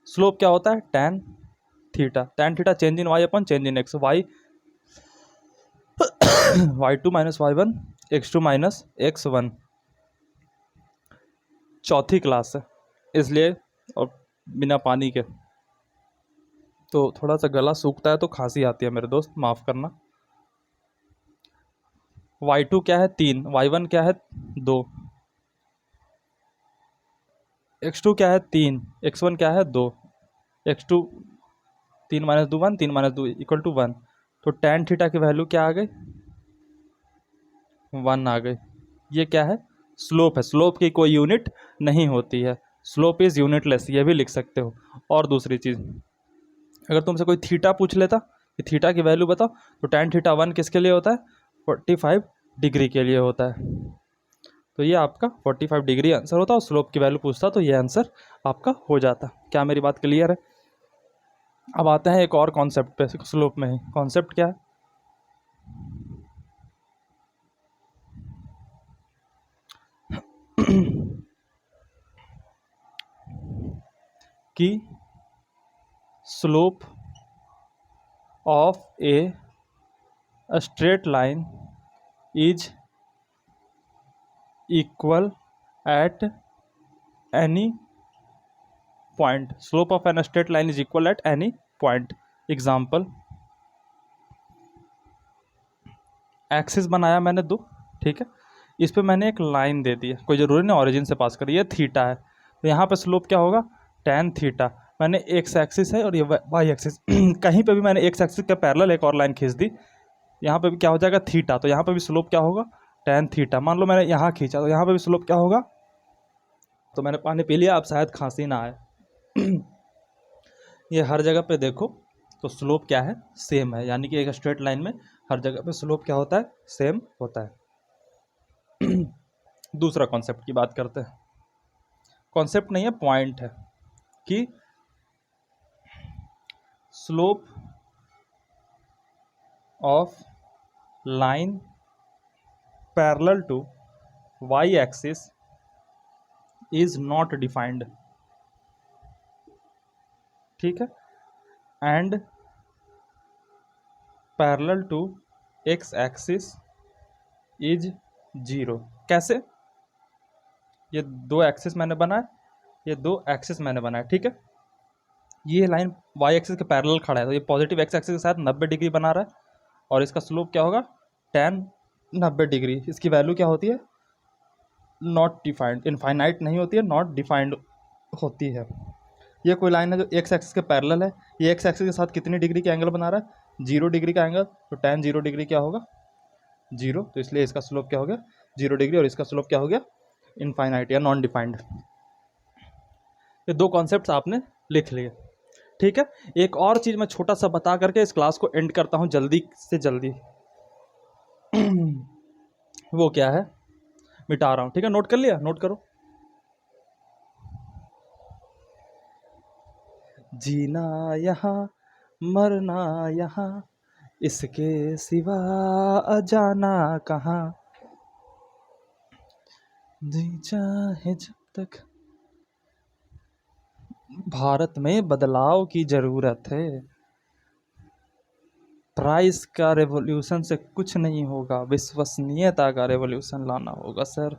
स्लोप क्या होता है, tan theta change in y अपन change in x, y2 minus y1, x2 minus x1। चौथी क्लास है इसलिए, और बिना पानी के तो थोड़ा सा गला सूखता है, तो खांसी आती है मेरे दोस्त, माफ़ करना। y2 क्या है 3, y1 क्या है 2, x2 क्या है 3, x1 क्या है 2, x2 3 minus 2 1, 3 minus 2 equal to 1। तो tan थीटा की वैल्यू क्या आ गई, 1 आ गई। ये क्या है, स्लोप है। स्लोप की कोई यूनिट नहीं होती है, स्लोप इज़ यूनिटलेस, ये भी लिख सकते हो। और दूसरी चीज़, अगर तुमसे कोई थीटा पूछ लेता कि थीटा की वैल्यू बताओ, तो tan थीटा 1 किसके लिए होता है, 45 डिग्री के लिए होता है। तो ये आपका 45 डिग्री आंसर होता, और स्लोप की वैल्यू पूछता तो ये आंसर आपका हो जाता। क्या मेरी बात क्लियर है। अब आते हैं एक और कॉन्सेप्ट पे, स्लोप में ही। कॉन्सेप्ट क्या है, कि slope of a straight line is equal at any point, slope of an straight line is equal at any point. Example, axis बनाया मैंने दो, ठीक है, इस पे मैंने एक लाइन दे दी है, कोई ज़रूरी नहीं ऑरिजिन से पास करी, ये थीटा है, तो यहाँ पे स्लोप क्या होगा, tan थीटा। मैंने एक्स एक्सिस है और ये वाई एक्सिस कहीं पे भी मैंने एक्स एक्सिस के पैरेलल एक और लाइन खींच दी, यहाँ पे भी क्या हो जाएगा, थीटा, तो यहाँ पे भी स्लोप क्या होगा, tan थीटा। मान लो मैंने यहाँ खींचा तो यहाँ पे भी स्लोप क्या होगा, तो मैंने पानी पी लिया, अब शायद खांसी ना आए ये हर जगह पे देखो तो स्लोप क्या है, सेम है, यानी कि एक स्ट्रेट लाइन में हर जगह पे स्लोप क्या होता है, सेम होता है दूसरा कॉन्सेप्ट की बात करते हैं, कॉन्सेप्ट नहीं है पॉइंट है, कि slope of line parallel to y axis is not defined, ठीक है, and parallel to x axis is zero. कैसे, ये दो एक्सिस मैंने बनाया, ये दो एक्सिस मैंने बनाया, ठीक है, ये लाइन वाई एक्सिस के पैरेलल खड़ा है, तो ये पॉजिटिव एक्स एक्सिस के साथ 90 डिग्री बना रहा है, और इसका स्लोप क्या होगा, tan 90 डिग्री। इसकी वैल्यू क्या होती है, नॉट डिफाइंड, इनफाइनाइट नहीं होती है, नॉट डिफाइंड होती है। ये कोई लाइन है जो एक्स एक्सिस के पैरेलल है, ये एक्स एक्सिस के साथ कितनी डिग्री का एंगल बना रहा है, 0 डिग्री का एंगल, तो tan 0 डिग्री क्या होगा, 0, तो इसलिए इसका स्लोप क्या हो गया, 0 डिग्री, और इसका स्लोप क्या हो गया, इनफाइनाइट या नॉन डिफाइंड। ये दो कॉन्सेप्ट्स आपने लिख लिए, ठीक है। एक और चीज़ मैं छोटा सा बता करके इस क्लास को एंड करता हूँ जल्दी से जल्दी वो क्या है, मिटा रहा हूँ, ठीक है, नोट कर लिया, नोट करो। जीना यहाँ मरना यहाँ, इसके सिवा अजाना कहाँ, जी चाहे जब तक। भारत में बदलाव की ज़रूरत है, प्राइस का रेवोल्यूशन से कुछ नहीं होगा, विश्वसनीयता का रेवोल्यूशन लाना होगा। सर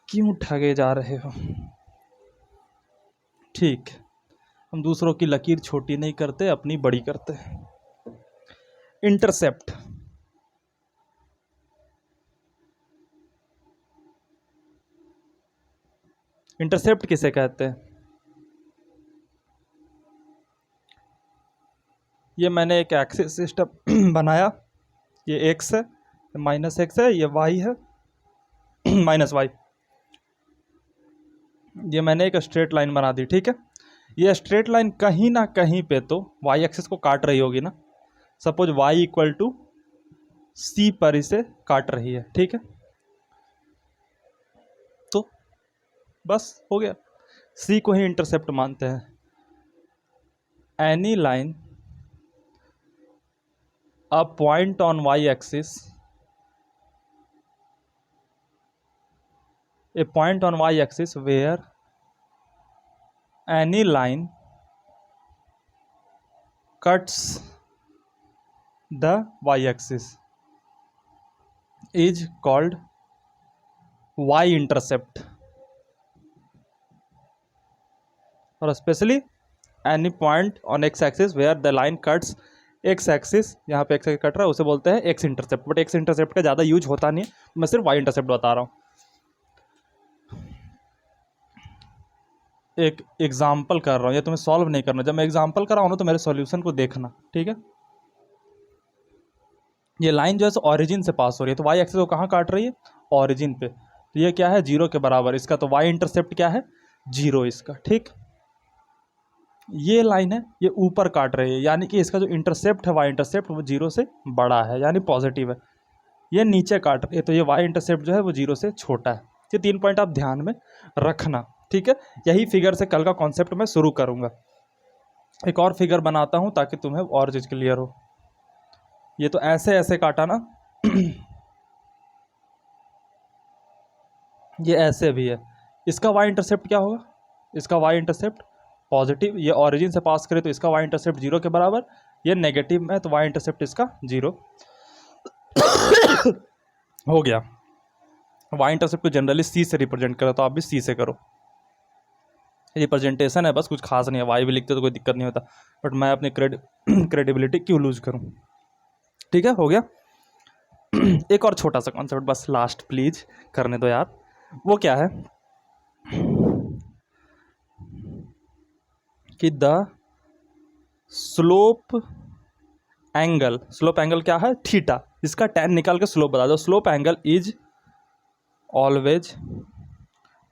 क्यों ठगे जा रहे हो, ठीक, हम दूसरों की लकीर छोटी नहीं करते, अपनी बड़ी करते हैं। इंटरसेप्ट, इंटरसेप्ट किसे कहते हैं, ये मैंने एक एक्सिस सिस्टम बनाया, ये एक्स है, माइनस एक्स है, ये वाई है माइनस वाई, ये मैंने एक स्ट्रेट लाइन बना दी, ठीक है। ये स्ट्रेट लाइन कहीं ना कहीं पे तो वाई एक्सिस को काट रही होगी ना, सपोज वाई इक्वल टू सी पर इसे काट रही है, ठीक है, तो बस हो गया, सी को ही इंटरसेप्ट मानते हैं। Any line a point on y axis, a point on y axis where any line cuts the y axis is called y intercept, और specially any point on x axis where the line cuts x axis, यहाँ पे x axis cut रहा है उसे बोलते हैं x intercept, but x intercept का ज़्यादा यूज होता नहीं है, मैं सिर्फ y इंटरसेप्ट बता रहा हूँ। एक एग्जाम्पल कर रहा हूँ, ये तुम्हें सॉल्व नहीं करना, जब मैं एग्जाम्पल कर रहा हूँ ना तो मेरे सॉल्यूशन को देखना, ठीक है। ये लाइन जो है ऑरिजिन से पास हो रही है, तो वाई एक्सिस को कहाँ काट रही है, ऑरिजिन पे, तो ये क्या है, 0 के बराबर, इसका तो वाई इंटरसेप्ट क्या है, 0 इसका, ठीक। ये लाइन है, ये ऊपर काट रही है, यानी कि इसका जो इंटरसेप्ट है वाई इंटरसेप्ट वो 0 से बड़ा है, यानी पॉजिटिव है। ये नीचे काट रही है, तो ये वाई इंटरसेप्ट जो है वो 0 से छोटा है। ये 3 पॉइंट आप ध्यान में रखना, ठीक है। यही फिगर से कल का कॉन्सेप्ट मैं शुरू करूँगा। एक और फिगर बनाता हूँ ताकि तुम्हें और चीज़ क्लियर हो। ये तो ऐसे ऐसे काटा ना ये ऐसे भी है, इसका वाई इंटरसेप्ट क्या होगा, इसका वाई इंटरसेप्ट पॉजिटिव, ये ऑरिजिन से पास करे तो इसका वाई इंटरसेप्ट 0 के बराबर, ये नेगेटिव में तो वाई इंटरसेप्ट इसका 0 हो गया। वाई इंटरसेप्ट को जनरली सी से रिप्रेजेंट करो, तो आप भी सी से करो। रिप्रेजेंटेशन है बस, कुछ खास नहीं है। वाई भी लिखते तो कोई दिक्कत नहीं होता, बट मैं अपनी क्रेडिबिलिटी क्यों लूज करूँ। ठीक है, हो गया। एक और छोटा सा कॉन्सेप्ट बस लास्ट प्लीज करने दो यार। वो क्या है कि द स्लोप एंगल क्या है, थीटा, इसका tan निकाल के स्लोप बता दो। Slope angle is always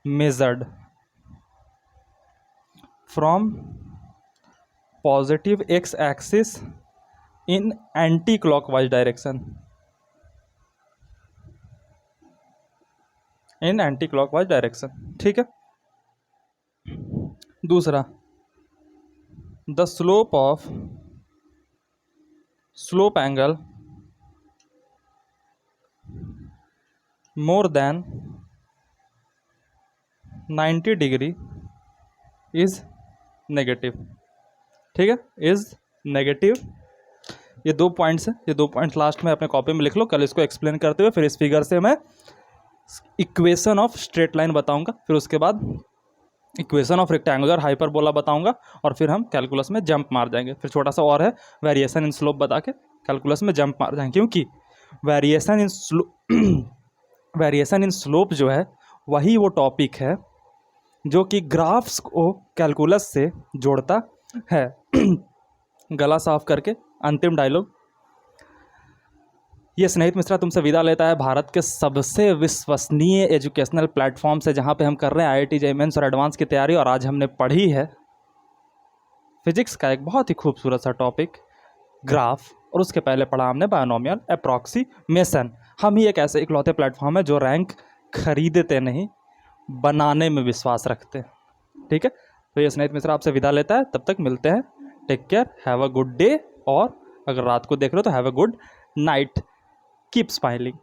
measured from positive x axis in anti clockwise direction, in anti clockwise direction. ठीक है। दूसरा, the slope angle more than 90 degree is negative. ठीक है, इज नेगेटिव। ये 2 पॉइंट्स हैं, ये 2 पॉइंट्स लास्ट में अपने कॉपी में लिख लो। कल इसको एक्सप्लेन करते हुए फिर इस फिगर से मैं इक्वेशन ऑफ स्ट्रेट लाइन बताऊंगा, फिर उसके बाद इक्वेशन ऑफ रेक्टेंगुलर हाइपरबोला बताऊंगा, और फिर हम कैलकुलस में जंप मार जाएंगे। फिर छोटा सा और है, वेरिएशन इन स्लोप बता के कैलकुलस में जंप मार जाएंगे, क्योंकि वेरिएशन इन स्लोप जो है वही वो टॉपिक है जो कि ग्राफ्स को कैलकुलस से जोड़ता है। गला साफ करके अंतिम डायलॉग, ये स्नेहित मिश्रा तुमसे विदा लेता है भारत के सबसे विश्वसनीय एजुकेशनल प्लेटफॉर्म से, जहाँ पे हम कर रहे हैं IIT JEE मेंस और एडवांस की तैयारी। और आज हमने पढ़ी है फिजिक्स का एक बहुत ही खूबसूरत सा टॉपिक ग्राफ, और उसके पहले पढ़ा हमने बायोनोमियल अप्रॉक्सीमेशन। हम ही एक ऐसे इकलौते प्लेटफॉर्म है जो रैंक खरीदते नहीं, बनाने में विश्वास रखते हैं। ठीक है, तो ये स्नेहित मिश्रा आपसे विदा लेता है, तब तक मिलते हैं। Take care, have a good day, और अगर रात को देख रहे हो तो have a good night, keep smiling.